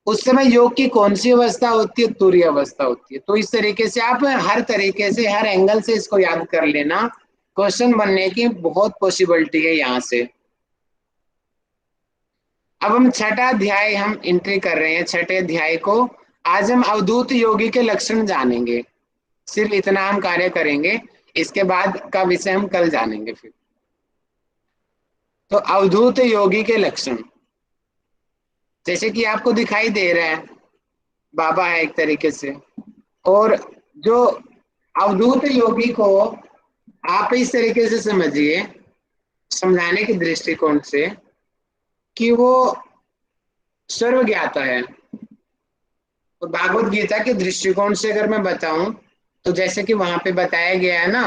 S1: उस समय योग की कौन सी अवस्था होती है? तुरीय अवस्था होती है। तो इस तरीके से आप हर तरीके से, हर एंगल से इसको याद कर लेना, क्वेश्चन बनने की बहुत पॉसिबिलिटी है यहाँ से। अब हम 6ठा अध्याय हम एंट्री कर रहे हैं। 6ठे अध्याय को आज हम अवधूत योगी के लक्षण जानेंगे, सिर्फ इतना हम कार्य करेंगे, इसके बाद का विषय हम कल जानेंगे फिर। तो अवधूत योगी के लक्षण जैसे कि आपको दिखाई दे रहा है, बाबा है एक तरीके से, और जो अवधूत योगी को आप इस तरीके से समझिए, समझाने के दृष्टिकोण से, कि वो सर्वज्ञाता है। तो भागवत गीता के दृष्टिकोण से अगर मैं बताऊं तो जैसे कि वहां पे बताया गया है ना,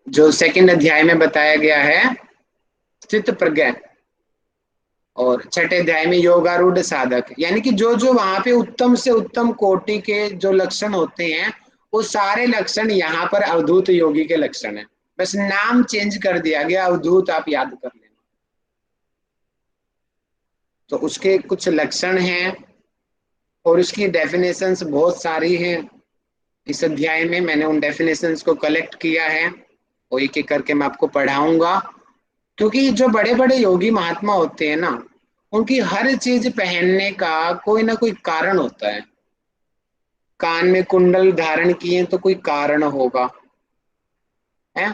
S1: जो 2nd अध्याय में बताया गया है स्थित प्रज्ञ, और 6ठे अध्याय में योगारूढ़ साधक, यानी कि जो जो वहां पे उत्तम से उत्तम कोटि के जो लक्षण होते हैं, वो सारे लक्षण यहाँ पर अवधूत योगी के लक्षण है। बस नाम चेंज कर दिया गया, अवधूत आप याद कर लेना। तो उसके कुछ लक्षण हैं और उसकी डेफिनेशंस बहुत सारी हैं। इस अध्याय में मैंने उन डेफिनेशंस को कलेक्ट किया है और एक एक करके मैं आपको पढ़ाऊंगा, क्योंकि जो बड़े बड़े योगी महात्मा होते हैं ना, उनकी हर चीज पहनने का कोई ना कोई कारण होता है। कान में कुंडल धारण किए तो कोई कारण होगा, है,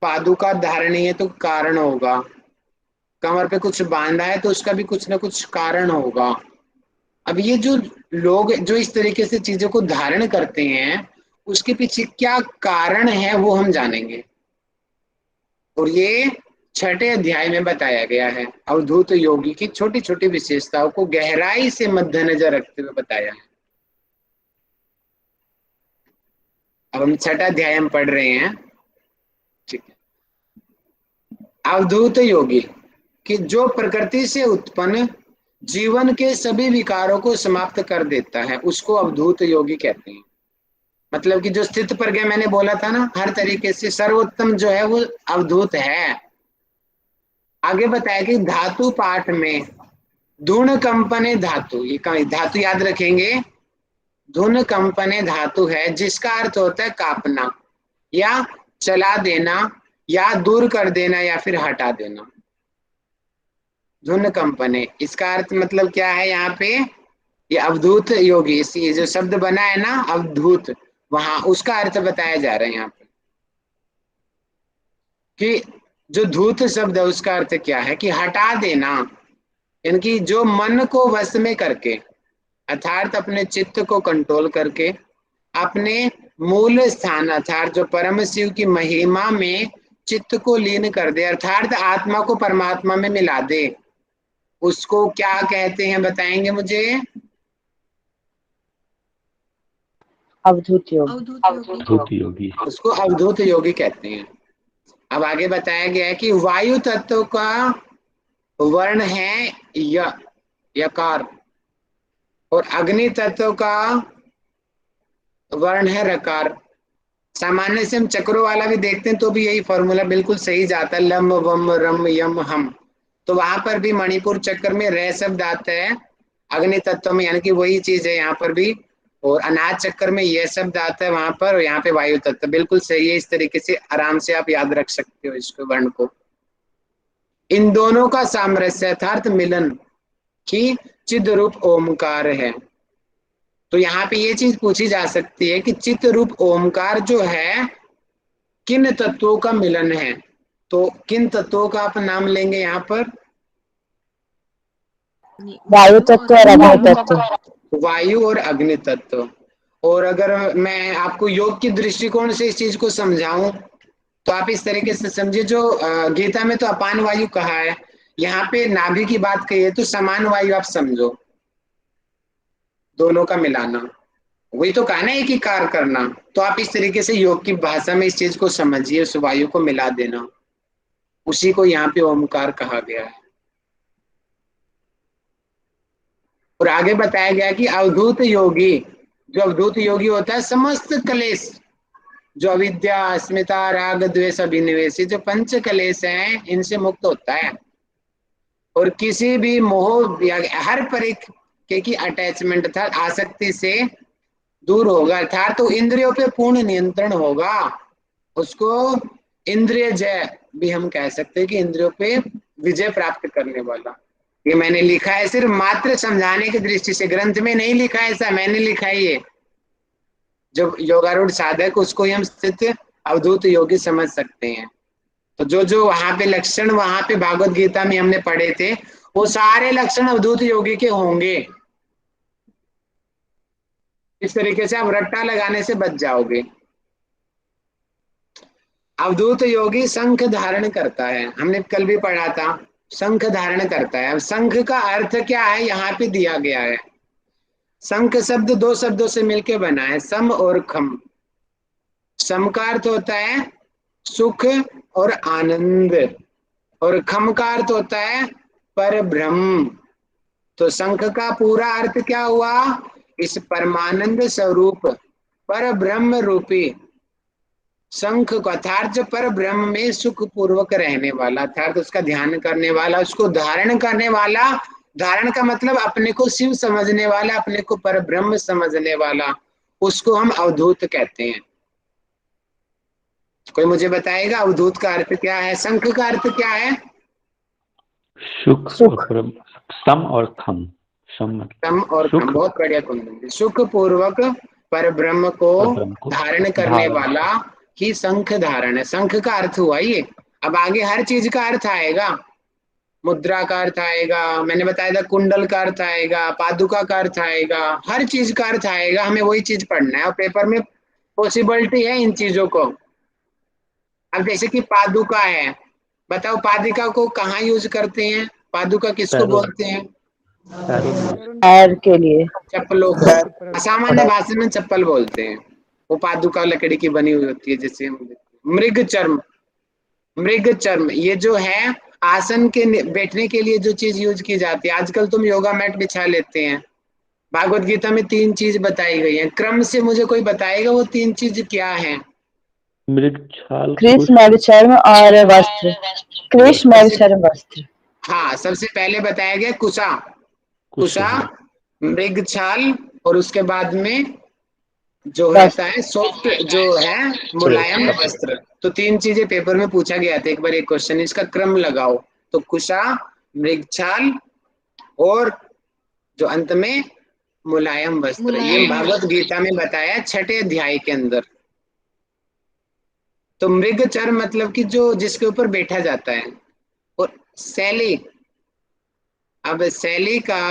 S1: पादुका धारण है तो कारण होगा, कमर पे कुछ बांधा है तो उसका भी कुछ ना कुछ कारण होगा। अब ये जो लोग जो इस तरीके से चीजों को धारण करते हैं, उसके पीछे क्या कारण है वो हम जानेंगे। और ये 6ठे अध्याय में बताया गया है। अवधूत योगी की छोटी छोटी विशेषताओं को गहराई से मद्देनजर रखते हुए बताया है। अब हम 6ठा अध्याय हम पढ़ रहे हैं, ठीक है। अवधूत योगी कि जो प्रकृति से उत्पन्न जीवन के सभी विकारों को समाप्त कर देता है, उसको अवधूत योगी कहते हैं। मतलब कि जो स्थित प्रज्ञ मैंने बोला था ना, हर तरीके से सर्वोत्तम जो है वो अवधूत है। आगे बताया कि धातु पाठ में धुन कंपने धातु, ये धातु याद रखेंगे। धुन कंपने धातु है जिसका अर्थ होता है कापना या चला देना या दूर कर देना या फिर हटा देना। धुन कंपने, इसका अर्थ मतलब क्या है यहाँ पे, ये अवधूत योगी, ये जो शब्द बना है ना अवधूत, वहां उसका अर्थ बताया जा रहा है यहाँ पे कि जो धूत शब्द है उसका अर्थ क्या है कि हटा देना, यानी जो मन को वश में करके, अर्थात अपने चित्त को कंट्रोल करके अपने मूल स्थान अर्थात जो परम शिव की महिमा में चित्त को लीन कर दे, अर्थात आत्मा को परमात्मा में मिला दे, उसको क्या कहते हैं बताएंगे मुझे?
S3: अवधूत योग।
S4: अवधूत योगी।
S1: उसको अवधूत योगी कहते हैं। अब आगे बताया गया है कि वायु तत्व का वर्ण है यकार और अग्नि तत्व का वर्ण है रकार। सामान्य से हम चक्रों वाला भी देखते हैं तो भी यही फॉर्मूला बिल्कुल सही जाता है, लम वम रम यम हम। तो वहां पर भी मणिपुर चक्र में रह शब्द आता है अग्नि तत्व में, यानी कि वही चीज है यहाँ पर भी। और अनाज चक्कर में यह शब्द आता है वहां पर, और यहाँ पे वायु तत्व बिल्कुल सही है। इस तरीके से आराम से आप याद रख सकते हो इसको, वर्ण को। इन दोनों का सामरस्य अर्थात मिलन की चिद रूप ओमकार है। तो यहाँ पे ये चीज पूछी जा सकती है कि चित्त रूप ओमकार जो है किन तत्वों का मिलन है। तो किन तत्वों का आप नाम लेंगे यहाँ पर?
S3: वायु तत्व और अग्नि तत्व।
S1: वायु और अग्नि तत्व। और अगर मैं आपको योग के दृष्टिकोण से इस चीज को समझाऊं तो आप इस तरीके से समझिए, जो गीता में तो अपान वायु कहा है, यहाँ पे नाभि की बात कही है तो समान वायु आप समझो, दोनों का मिलाना, वही तो कहा ना एक ही कार्य करना। तो आप इस तरीके से योग की भाषा में इस चीज को समझिए, उस वायु को मिला देना, उसी को यहाँ पे ओमकार कहा गया है। और आगे बताया गया कि अवधूत योगी, जो अवधूत योगी होता है समस्त कलेश, जो अविद्या अस्मिता राग द्वेष अभिनिवेश, जो पंच कलेश हैं इनसे मुक्त होता है और किसी भी मोह या हर परिके की अटैचमेंट अर्थात आसक्ति से दूर होगा, अर्थात तो इंद्रियों पे पूर्ण नियंत्रण होगा। उसको इंद्रिय जय भी हम कह सकते हैं कि इंद्रियों पे विजय प्राप्त करने वाला। ये मैंने लिखा है सिर्फ मात्र समझाने की दृष्टि से, ग्रंथ में नहीं लिखा है ऐसा, मैंने लिखा है ये। जो योगारूढ़ साधक उसको हम स्थित अवधूत योगी समझ सकते हैं। तो जो जो वहां पे लक्षण वहां पे भागवत गीता में हमने पढ़े थे वो सारे लक्षण अवधूत योगी के होंगे। इस तरीके से आप रट्टा लगाने से बच जाओगे। अवधूत योगी शंख धारण करता है, हमने कल भी पढ़ा था, शंख धारण करता है। अब शंख का अर्थ क्या है यहाँ पे दिया गया है। शंख शब्द दो शब्दों से मिलकर बना है, सम और खम। सम का अर्थ होता है सुख और आनंद और खम का अर्थ होता है पर ब्रह्म। तो शंख का पूरा अर्थ क्या हुआ, इस परमानंद स्वरूप पर ब्रह्म रूपी शंख को अर्थात जो पर ब्रह्म में सुख पूर्वक रहने वाला, अर्थात उसका ध्यान करने वाला, उसको धारण करने वाला, धारण का मतलब अपने को शिव समझने वाला, अपने को पर ब्रह्म समझने वाला, उसको हम अवधूत कहते हैं। कोई मुझे बताएगा अवधूत का अर्थ क्या है? शंख का अर्थ क्या है?
S10: सुख
S3: सुख।
S10: और सम और खम। सम
S1: सम और खम, बहुत बढ़िया कुंदन। सुख पूर्वक पर ब्रह्म को
S10: परब्रह्म को
S1: धारण करने वाला ही शंख धारण है। शंख का अर्थ हुआ ये। अब आगे हर चीज का अर्थ आएगा। मुद्रा का अर्थ आएगा, मैंने बताया था कुंडल का अर्थ आएगा, पादुका का अर्थ आएगा, हर चीज का अर्थ आएगा। हमें वही चीज पढ़ना है और पेपर में पॉसिबिलिटी है इन चीजों को। अब जैसे कि पादुका है, बताओ पादुका को कहाँ यूज करते हैं? पादुका किसको
S10: पैरों
S1: बोलते हैं?
S3: पैर के लिए।
S1: चप्पलों को सामान्य भाषा में चप्पल बोलते हैं। वो पादुका लकड़ी की बनी हुई होती है। जैसे मृग चर्म, मृग चर्म ये जो है आसन के बैठने के लिए जो चीज यूज की जाती है। आजकल तुम योगा मैट बिछा लेते हैं। भागवत गीता में 3 चीज बताई गई है। क्रम से मुझे कोई बताएगा वो 3 चीज क्या है?
S10: मृगछाल,
S3: कृष्ण मृगचर्म और वस्त्र। कृष्ण मृगचर्म वस्त्र।
S1: हाँ, सबसे पहले बताया गया कुशा, कुशा, मृगछाल, और उसके बाद में जो रहता है सॉफ्ट, जो है मुलायम वस्त्र। तो 3 चीजें पेपर में पूछा गया था एक बार एक क्वेश्चन, इसका क्रम लगाओ। तो कुशा, मृगछाल और जो अंत में मुलायम वस्त्र। ये भागवत गीता में बताया 6ठे अध्याय के अंदर। तो मृगचर्म मतलब कि जो जिसके ऊपर बैठा जाता है। और शैली, अब शैली का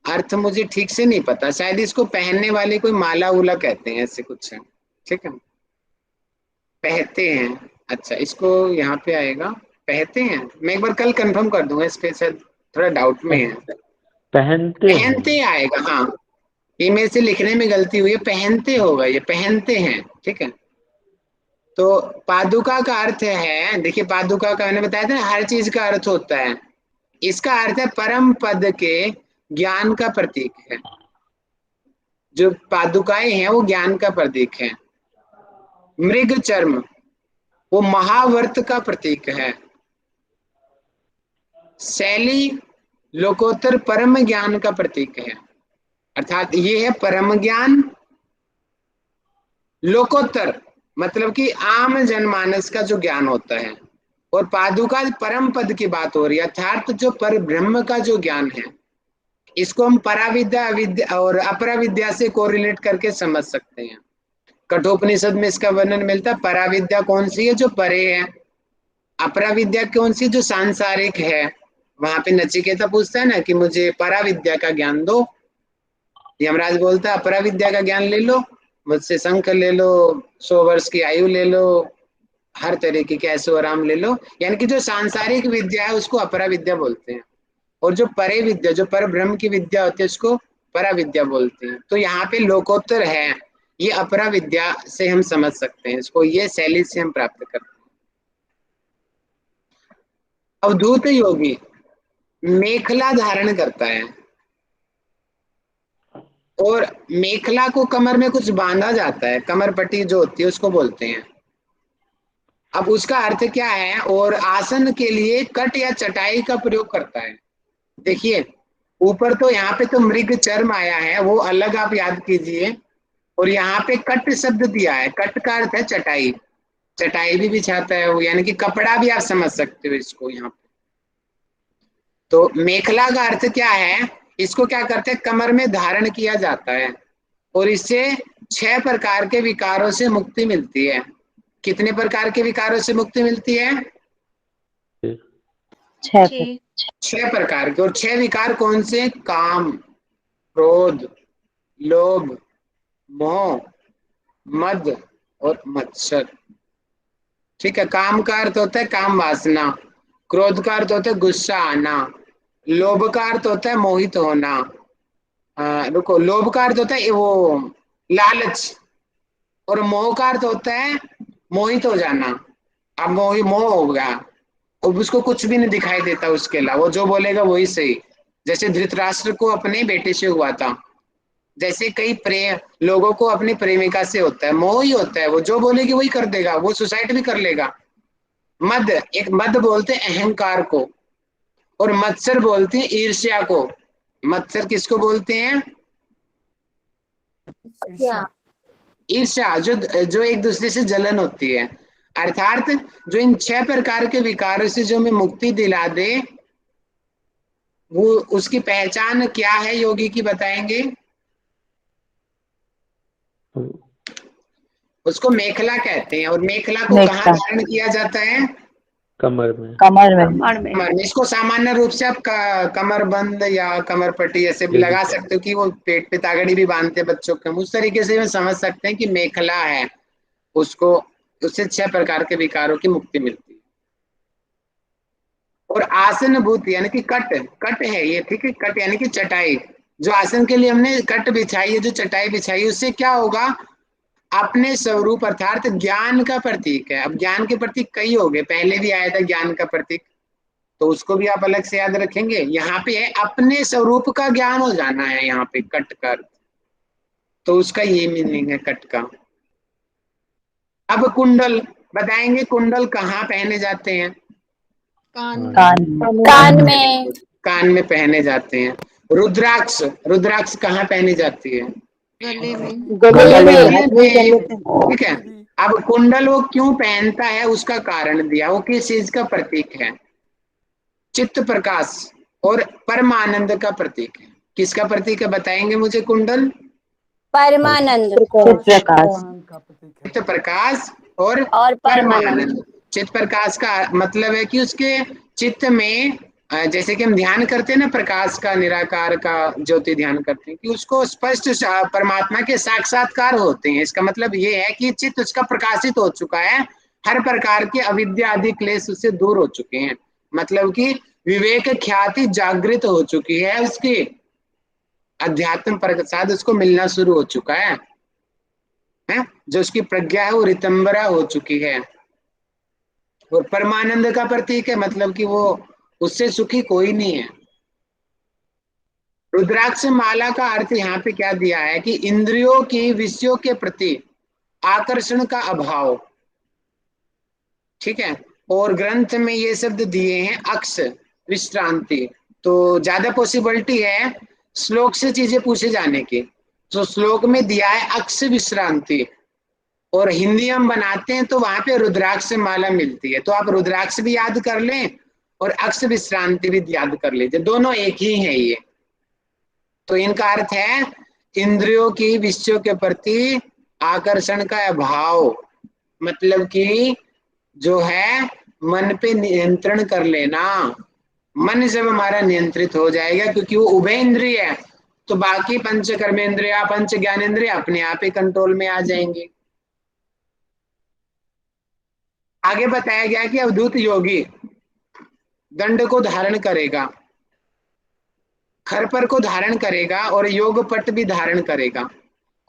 S1: अर्थ मुझे ठीक से नहीं पता, शायद इसको पहनने वाले कोई माला उला कहते हैं, ऐसे कुछ है। ठीक है, पहनते हैं। अच्छा, इसको यहाँ पे आएगा पहनते हैं। मैं एक बार कल कंफर्म कर दूंगा, इस पे शायद थोड़ा डाउट में है। पहनते आएगा, हाँ, ये मेरे से लिखने में गलती हुई है, पहनते होगा, ये पहनते हैं। ठीक है, तो पादुका का अर्थ है, देखिए पादुका का मैंने बताया था ना, हर चीज का अर्थ होता है। इसका अर्थ है परम पद के ज्ञान का प्रतीक है। जो पादुकाएं हैं वो ज्ञान का प्रतीक है। मृग चर्म वो महावर्त का प्रतीक है। शैली लोकोत्तर परम ज्ञान का प्रतीक है। अर्थात ये है परम ज्ञान, लोकोत्तर मतलब कि आम जनमानस का जो ज्ञान होता है, और पादुका परम पद की बात हो रही है, अर्थात जो पर ब्रह्म का जो ज्ञान है। इसको हम पराविद्या, अविद्या और अपराविद्या से कोरिलेट करके समझ सकते हैं। कठोपनिषद में इसका वर्णन मिलता है। पराविद्या कौन सी है? जो परे है। अपराविद्या कौन सी? जो सांसारिक है। वहां पे नचिकेता पूछता है ना कि मुझे पराविद्या का ज्ञान दो। यमराज बोलता है अपराविद्या का ज्ञान ले लो, मुझसे शंख ले लो, 100 वर्ष की आयु ले लो, हर तरीके के ऐशो आराम ले लो। यानी कि जो सांसारिक विद्या है उसको अपरा विद्या बोलते हैं, और जो परे विद्या, जो पर ब्रह्म की विद्या होती है, उसको परा विद्या बोलते हैं। तो यहाँ पे लोकोत्तर है, ये अपरा विद्या से हम समझ सकते हैं इसको, ये शैली से हम प्राप्त करते हैं। अवधूत योगी मेखला धारण करता है, और मेखला को कमर में कुछ बांधा जाता है, कमर पट्टी जो होती है उसको बोलते हैं। अब उसका अर्थ क्या है? और आसन के लिए कट या चटाई का प्रयोग करता है। देखिए ऊपर तो यहाँ पे तो मृग चर्म आया है, वो अलग आप याद कीजिए, और यहाँ पे कट शब्द दिया है। कट का अर्थ है चटाई, चटाई भी बिछाता है वो, यानी कि कपड़ा भी आप समझ सकते हो इसको यहाँ पे। तो मेखला का अर्थ क्या है? इसको क्या करते हैं? कमर में धारण किया जाता है, और इससे 6 प्रकार के विकारों से मुक्ति मिलती है। कितने प्रकार के विकारों से मुक्ति मिलती है? 6 प्रकार के। और 6 विकार कौन से? काम, क्रोध, लोभ, मोह, मद और मत्सर। ठीक है, काम का अर्थ होता है काम वासना, क्रोध का अर्थ होता है गुस्सा आना, लोभ का अर्थ होता है मोहित होना, रुको, लोभ का अर्थ होता है वो लालच, और मोह का अर्थ होता है मोहित हो जाना। अब मोह हो गया, अब उसको कुछ भी नहीं दिखाई देता उसके अलावा, वो जो बोलेगा वही सही। जैसे धृतराष्ट्र को अपने बेटे से हुआ था, जैसे कई लोगों को अपनी प्रेमिका से होता है, मोह ही होता है, वो जो बोलेगी वही कर देगा, वो सुसाइड भी कर लेगा। मद बोलते हैं अहंकार को, और मत्सर बोलते हैं ईर्ष्या को। मत्सर किसको बोलते हैं?
S2: क्या?
S1: ईर्ष्या, जो एक दूसरे से जलन होती है। अर्थात जो इन 6 प्रकार के विकारों से जो हमें मुक्ति दिला दे, वो उसकी पहचान क्या है योगी की बताएंगे? उसको मेखला कहते हैं, और मेखला को कहाँ धारण किया जाता है?
S10: कमर में।
S3: कमर में।
S1: कमर में। इसको सामान्य रूप से आप कमरबंद या कमर पट्टी ऐसे भी लगा सकते हो कि वो पेट पे तागड़ी भी बांधते हैं बच्चों के, उस तरीके से हम समझ सकते हैं कि मेखला है उसको, उससे 6 प्रकार के विकारों की मुक्ति मिलती है। और आसन भूति यानी कि कट है ये, ठीक है, कट यानी कि चटाई, जो आसन के लिए हमने कट बिछाई है, जो चटाई बिछाई, उससे क्या होगा? अपने स्वरूप अर्थात ज्ञान का प्रतीक है। अब ज्ञान के प्रतीक कई हो गए, पहले भी आया था ज्ञान का प्रतीक, तो उसको भी आप अलग से याद रखेंगे। यहाँ पे है अपने स्वरूप का ज्ञान हो जाना है, यहाँ पे कट कर, तो उसका ये मीनिंग है कट का। अब कुंडल बताएंगे, कुंडल कहाँ पहने जाते हैं?
S3: कान में।
S1: कान में पहने जाते हैं। रुद्राक्ष कहाँ पहनी जाती है?
S6: गले
S1: में।
S6: में।
S1: ठीक है। अब कुंडल वो क्यों पहनता है उसका कारण दिया, वो किस चीज का प्रतीक है? चित्त प्रकाश और परमानंद का प्रतीक है। किसका प्रतीक है बताएंगे मुझे? कुंडल
S3: परमानंद।
S1: चित्त प्रकाश और परमानंद। चित्त प्रकाश का मतलब है कि उसके चित्त में, जैसे कि हम ध्यान करते हैं ना, प्रकाश का, निराकार का ज्योति ध्यान करते हैं, कि उसको स्पष्ट परमात्मा के साक्षात्कार होते हैं। इसका मतलब ये है कि चित्त उसका प्रकाशित हो चुका है, हर प्रकार के अविद्या आदि क्लेश उससे दूर हो चुके हैं, मतलब कि विवेक ख्याति जागृत हो चुकी है, उसकी अध्यात्म प्रसाद उसको मिलना शुरू हो चुका है, जो उसकी प्रज्ञा है वो रितंबरा हो चुकी है। और परमानंद का प्रतीक है, मतलब कि वो उससे सुखी कोई नहीं है। रुद्राक्ष माला का अर्थ यहाँ पे क्या दिया है कि इंद्रियों की विषयों के प्रति आकर्षण का अभाव, ठीक है। और ग्रंथ में ये शब्द दिए हैं अक्ष, विश्रांति, तो ज्यादा पॉसिबिलिटी है श्लोक से चीजें पूछे जाने की। तो श्लोक में दिया है अक्ष विश्रांति, और हिंदी हम बनाते हैं तो वहां पे रुद्राक्ष माला मिलती है, तो आप रुद्राक्ष भी याद कर लें और अक्ष विश्रांति भी याद कर लीजिए, दोनों एक ही है ये। तो इनका अर्थ है इंद्रियों की विषयों के प्रति आकर्षण का अभाव, मतलब कि जो है मन पे नियंत्रण कर लेना। मन जब हमारा नियंत्रित हो जाएगा, क्योंकि वो उभय इंद्रिय है, तो बाकी पंच कर्मेंद्रिय, पंच ज्ञानेंद्रिय अपने आप ही कंट्रोल में आ जाएंगे। आगे बताया गया कि अवधूत योगी दंड को धारण करेगा, खरपर को धारण करेगा और योग पट भी धारण करेगा।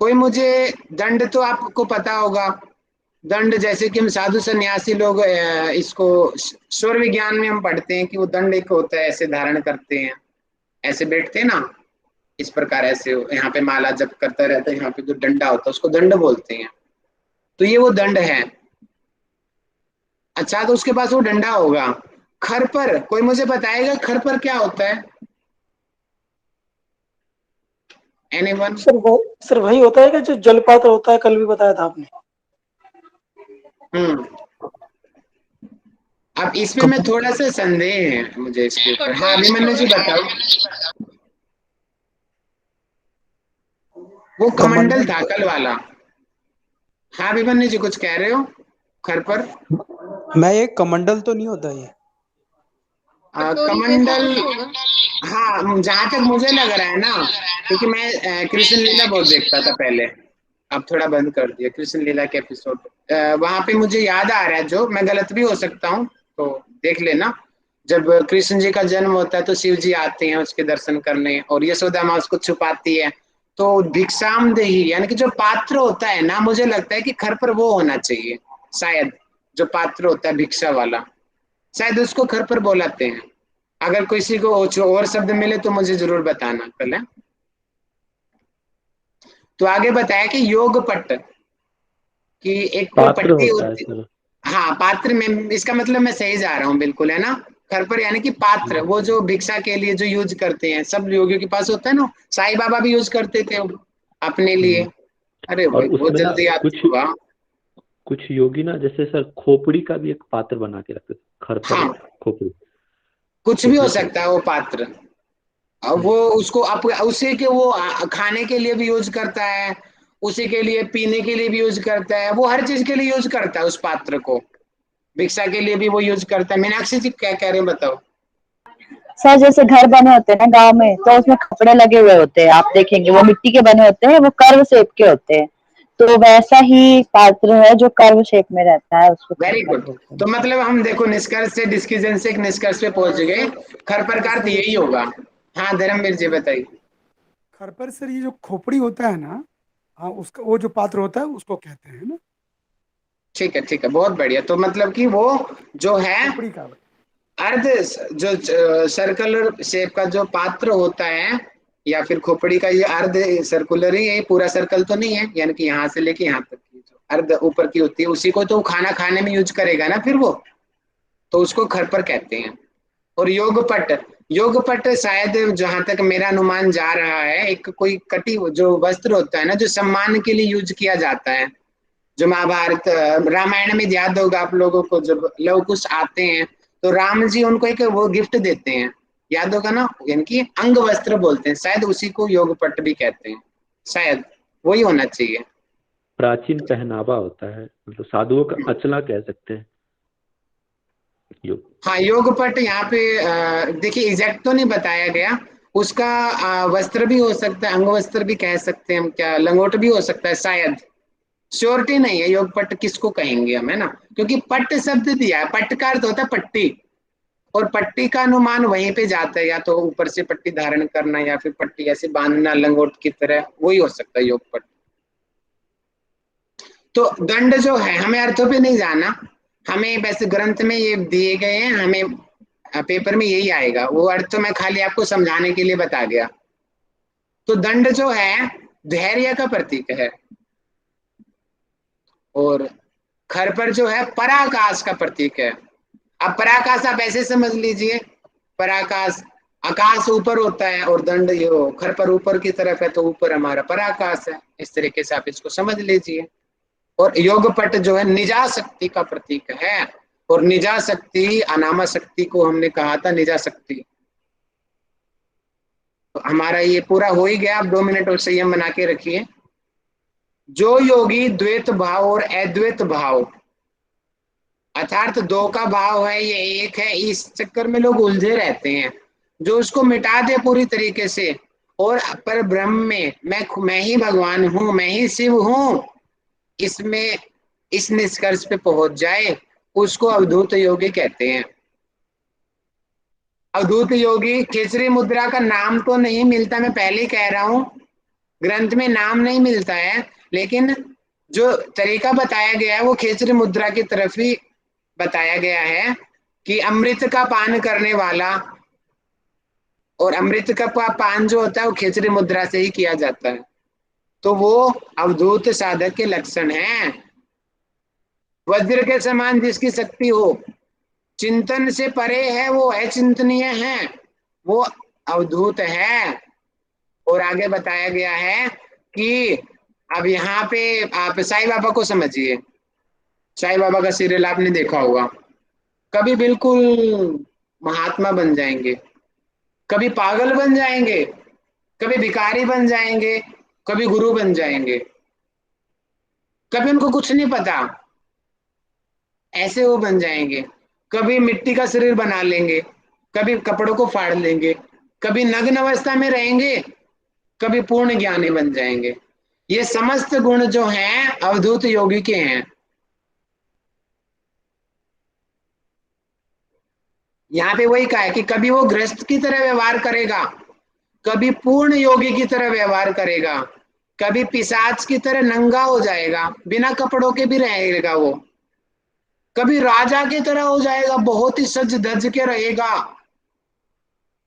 S1: कोई मुझे दंड, तो आपको पता होगा दंड, जैसे कि हम साधु सन्यासी लोग इसको स्वर विज्ञान में हम पढ़ते हैं कि वो दंड एक होता है, ऐसे धारण करते हैं, ऐसे बैठते हैं ना, इस प्रकार ऐसे यहाँ पे माला जप करता रहता है, यहाँ पे जो डंडा होता है उसको दंड बोलते हैं, तो ये वो दंड है। अच्छा, तो उसके पास वो डंडा होगा। खरपर, कोई मुझे बताएगा खरपर क्या होता है? एनीवन?
S6: सर वही होता है कि जो जलपात्र होता है, कल भी बताया था आपने।
S1: अब इसमें मैं थोड़ा सा संदेह है मुझे इसके ऊपर। हाँ अभिमन्यु जी बताओ। वो कमंडल था कल वाला। हाँ अभिमन्यु जी कुछ कह रहे हो? खरपर
S11: मैं, ये कमंडल तो नहीं होता ये?
S1: कमंडल, हाँ जहां तक मुझे लग रहा है ना, क्योंकि मैं कृष्ण लीला बहुत देखता था पहले, अब थोड़ा बंद कर दिया कृष्ण लीला के एपिसोड। वहां पे मुझे याद आ रहा है, जो मैं गलत भी हो सकता हूँ तो देख लेना, जब कृष्ण जी का जन्म होता है तो शिव जी आते हैं उसके दर्शन करने, और यशोदा माँ उसको छुपाती है, तो भिक्षाम देही यानी कि जो पात्र होता है ना, मुझे लगता है कि खरपर वो होना चाहिए शायद, जो पात्र होता है भिक्षा वाला, शायद उसको खरपर बोलाते हैं। अगर किसी को और शब्द मिले तो मुझे जरूर बताना कल है। तो आगे बताया कि योग पट कि एक कोई
S10: पात्र
S1: पट्टी
S10: होता है
S1: होती।
S10: सर।
S1: हाँ पात्र में, इसका मतलब मैं सही जा रहा हूँ बिल्कुल, है ना। खरपर यानी कि पात्र, वो जो भिक्षा के लिए जो यूज करते हैं, सब योगियों के पास होता है ना। साईं बाबा भी यूज करते थे वो अपने लिए। अरे
S10: और
S1: भाई बहुत
S10: उसमें ना
S1: जल्दी याद
S10: कुछ
S1: होगा।
S10: कुछ योगी ना, जैसे सर खोपड़ी का भी एक पात्र बना के रखते थे, खरपर
S1: हाँ
S10: खोपड़ी।
S1: कुछ भी हो
S10: खोपड़ी
S1: सकता
S10: कहते
S1: है वो पात्र। अब वो उसको उसी के वो खाने के लिए भी यूज करता है, उसी के लिए पीने के लिए भी यूज करता है, वो हर चीज के लिए यूज करता है उस पात्र को। भिक्षा के लिए भी वो यूज करता है। मीनाक्षी जी क्या कह रहे हैं बताओ।
S3: सर जैसे घर बने होते हैं ना गांव में, तो उसमें कपड़े लगे हुए होते हैं, आप देखेंगे वो मिट्टी के बने होते हैं, वो कर्व शेप के होते हैं। तो वैसा ही पात्र है जो कर्व शेप में रहता है, उसको
S1: वेरी
S3: खरपर
S1: गुड।
S3: बोलते हैं।
S1: तो मतलब हम देखो निष्कर्ष से, डिस्कशन से एक निष्कर्ष पे पहुंच गए, खरपर का अर्थ यही होगा। हाँ धर्मवीर जी बताइए।
S12: खरपर सर ये जो खोपड़ी होता है ना, हाँ उसका वो जो पात्र होता है उसको कहते हैं ना।
S1: ठीक है ठीक है, बहुत बढ़िया। तो मतलब कि वो जो है
S12: खोपड़ी का।
S1: अर्ध जो सर्कुलर शेप का जो पात्र होता है, या फिर खोपड़ी का ये अर्ध सर्कुलर ही है, पूरा सर्कल तो नहीं है, यानी कि यहाँ से लेके यहाँ तक की जो अर्ध ऊपर की होती है, उसी को तो खाना खाने में यूज करेगा ना फिर वो, तो उसको खरपर कहते हैं। और योगपट, योगपट शायद जहां तक मेरा अनुमान जा रहा है, एक कोई कटी जो वस्त्र होता है ना, जो सम्मान के लिए यूज किया जाता है। जो महाभारत रामायण में याद होगा आप लोगों को, जब लव कुश आते हैं तो राम जी उनको एक वो गिफ्ट देते हैं, याद होगा ना, यानी कि अंग वस्त्र बोलते हैं, शायद उसी को योगपट भी कहते हैं, शायद वही होना चाहिए।
S10: प्राचीन पहनावा होता है, मतलब साधुओं का अचला कह सकते हैं योग।
S1: हाँ योगपट यहाँ पे देखिए एग्जैक्ट तो नहीं बताया गया, उसका वस्त्र भी हो सकता है, अंग वस्त्र भी कह सकते हैं हम, क्या लंगोट भी हो सकता है शायद, श्योरिटी नहीं है योगपट किसको कहेंगे हम, है ना। क्योंकि पट्ट शब्द दिया है, पट्ट का अर्थ होता है पट्टी, और पट्टी का अनुमान वहीं पे जाता है, या तो ऊपर से पट्टी धारण करना या फिर पट्टी ऐसे बांधना लंगोट की तरह, वही हो सकता है योगपट। तो दंड जो है हमें अर्थों पे नहीं जाना, हमें वैसे ग्रंथ में ये दिए गए हैं, हमें पेपर में यही आएगा, वो अर्थ तो मैं खाली आपको समझाने के लिए बता गया। तो दंड जो है धैर्य का प्रतीक है, और खरपर जो है पराकाश का प्रतीक है। अब पराकाश आप ऐसे समझ लीजिए, पराकाश आकाश ऊपर होता है, और दंड ये खरपर ऊपर की तरफ है, तो ऊपर हमारा पराकाश है, इस तरीके से आप इसको समझ लीजिए। और योगपट जो है निजा शक्ति का प्रतीक है, और निजा शक्ति अनामा शक्ति को हमने कहा था निजा शक्ति। तो हमारा ये पूरा हो ही गया, आप 2 मिनट और संयम बना के रखिए। जो योगी द्वैत भाव और अद्वैत भाव, अर्थात दो का भाव है ये एक है, इस चक्कर में लोग उलझे रहते हैं, जो उसको मिटा दे पूरी तरीके से, और पर ब्रह्म में मैं ही भगवान हूं, मैं ही शिव हूं, इसमें इस निष्कर्ष पे पहुंच जाए, उसको अवधूत योगी कहते हैं। अवधूत योगी, खेचरी मुद्रा का नाम तो नहीं मिलता, मैं पहले ही कह रहा हूं, ग्रंथ में नाम नहीं मिलता है, लेकिन जो तरीका बताया गया है वो खेचरी मुद्रा की तरफ ही बताया गया है, कि अमृत का पान करने वाला, और अमृत का पान जो होता है वो खेचरी मुद्रा से ही किया जाता है, तो वो अवधूत साधक के लक्षण हैं। वज्र के समान जिसकी शक्ति हो, चिंतन से परे है, वो अचिंतनीय है, वो अवधूत है। और आगे बताया गया है कि अब यहाँ पे आप साईं बाबा को समझिए, साईं बाबा का सीरियल आपने देखा होगा, कभी बिल्कुल महात्मा बन जाएंगे, कभी पागल बन जाएंगे, कभी भिखारी बन जाएंगे, कभी गुरु बन जाएंगे, कभी उनको कुछ नहीं पता, ऐसे वो बन जाएंगे, कभी मिट्टी का शरीर बना लेंगे, कभी कपड़ों को फाड़ लेंगे, कभी नग्न अवस्था में रहेंगे, कभी पूर्ण ज्ञानी बन जाएंगे। ये समस्त गुण जो हैं अवधूत योगी के हैं। यहाँ पे वही कहा है कि कभी वो गृहस्थ की तरह व्यवहार करेगा, कभी पूर्ण योगी की तरह व्यवहार करेगा, कभी पिशाच की तरह नंगा हो जाएगा, बिना कपड़ों के भी रहेगा वो, कभी राजा की तरह हो जाएगा, बहुत ही सज धज के रहेगा,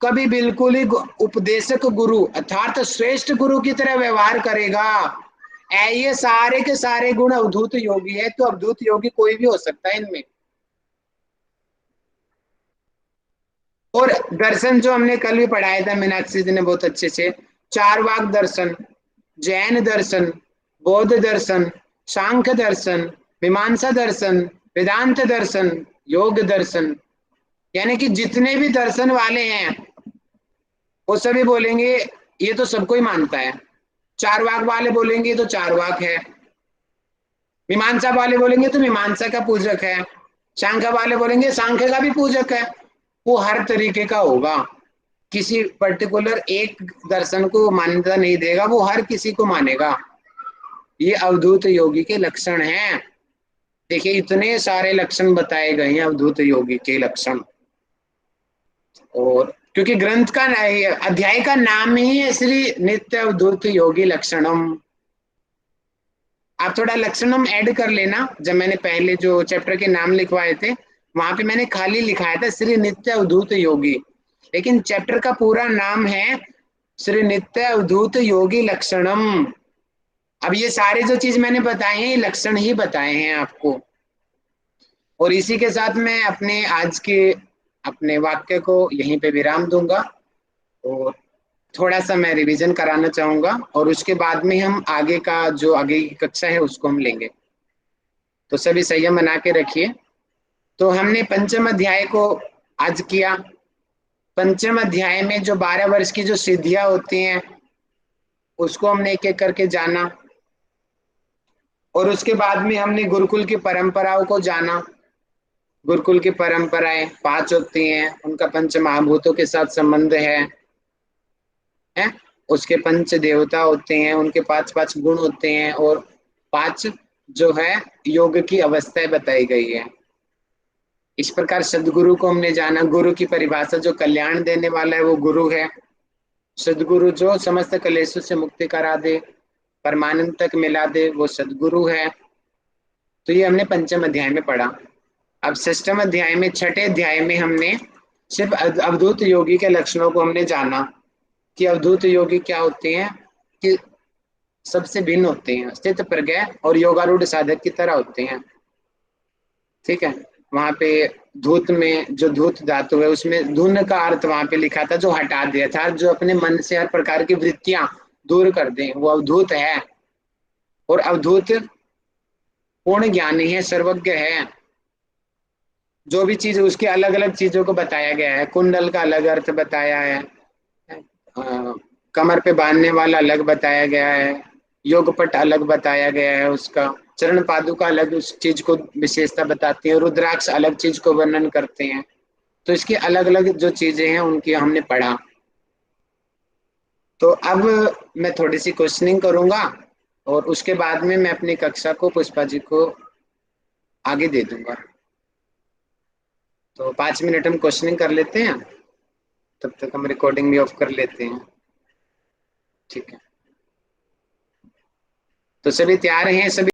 S1: कभी बिल्कुल ही उपदेशक गुरु अर्थात श्रेष्ठ गुरु की तरह व्यवहार करेगा, ये सारे के सारे गुण अवधूत योगी है, तो अवधूत योगी कोई भी हो सकता है इनमें। और दर्शन जो हमने कल भी पढ़ाया था मीनाक्षी जी ने बहुत अच्छे से, चारवाक दर्शन, जैन दर्शन, बौद्ध दर्शन, सांख्य दर्शन, मीमांसा दर्शन, वेदांत दर्शन, योग दर्शन, यानी कि जितने भी दर्शन वाले हैं वो सभी बोलेंगे ये तो सबको ही मानता है। चारवाक वाले बोलेंगे तो चारवाक है, मीमांसा वाले बोलेंगे तो मीमांसा का पूजक है, सांख्य वाले बोलेंगे सांख्य का भी पूजक है। वो हर तरीके का होगा, किसी पर्टिकुलर एक दर्शन को मान्यता नहीं देगा, वो हर किसी को मानेगा। ये अवधूत योगी के लक्षण हैं। देखिए इतने सारे लक्षण बताए गए हैं अवधूत योगी के लक्षण, और क्योंकि ग्रंथ का अध्याय का नाम ही है श्री नित्य अवधूत योगी लक्षणम। आप थोड़ा लक्षणम ऐड कर लेना, जब मैंने पहले जो चैप्टर के नाम लिखवाए थे वहां पे मैंने खाली लिखाया था श्री नित्य अवधूत योगी, लेकिन चैप्टर का पूरा नाम है श्री नित्य अवधूत योगी लक्षणम। अब ये सारे जो चीज मैंने बताए हैं लक्षण ही बताए हैं आपको। और इसी के साथ मैं अपने आज के अपने वाक्य को यहीं पे विराम दूंगा, और थोड़ा सा मैं रिवीजन कराना चाहूंगा, और उसके बाद में हम आगे का जो आगे की कक्षा है उसको हम लेंगे। तो सभी संयम बना के रखिए। तो हमने पंचम अध्याय को आज किया। पंचम अध्याय में जो 12 वर्ष की जो सिद्धियां होती हैं उसको हमने एक एक करके जाना, और उसके बाद में हमने गुरुकुल की परंपराओं को जाना। गुरुकुल की परंपराएं 5 होती हैं, उनका पंच महाभूतों के साथ संबंध है? उसके पंच देवता होते हैं, उनके 5 गुण होते हैं, और 5 जो है योग की अवस्थाएं बताई गई है। इस प्रकार सदगुरु को हमने जाना। गुरु की परिभाषा जो कल्याण देने वाला है वो गुरु है। सदगुरु जो समस्त कलेशों से मुक्ति करा दे, परमानंद तक मिला दे, वो सदगुरु है। तो ये हमने पंचम अध्याय में पढ़ा। अब षष्ठम अध्याय में, छठे अध्याय में हमने सिर्फ अवधूत योगी के लक्षणों को हमने जाना कि अवधूत योगी क्या होते हैं, कि सबसे भिन्न होते हैं, स्थित प्रज्ञ और योगारूढ़ साधक की तरह होते हैं। ठीक है, वहां पे धूत में जो धूत धातु है उसमें धुन का अर्थ वहां पे लिखा था, जो हटा दिया था, जो अपने मन से हर प्रकार की वृत्तियां दूर कर दें, वो अवधूत है। और अवधूत पूर्ण ज्ञानी है, सर्वज्ञ है। जो भी चीज उसके अलग अलग चीजों को बताया गया है। कुंडल का अलग अर्थ बताया है, कमर पे बांधने वाला अलग बताया गया है, योगपट अलग बताया गया है, उसका चरण पादुका अलग उस चीज को विशेषता बताती है, रुद्राक्ष अलग चीज को वर्णन करते हैं। तो इसकी अलग अलग जो चीजें हैं उनकी हमने पढ़ा। तो अब मैं थोड़ी सी क्वेश्चनिंग करूंगा, और उसके बाद में मैं अपनी कक्षा को पुष्पा जी को आगे दे दूंगा। तो 5 मिनट हम क्वेश्चनिंग कर लेते हैं, तब तक हम रिकॉर्डिंग भी ऑफ कर लेते हैं। ठीक है, तो सभी तैयार हैं? सभी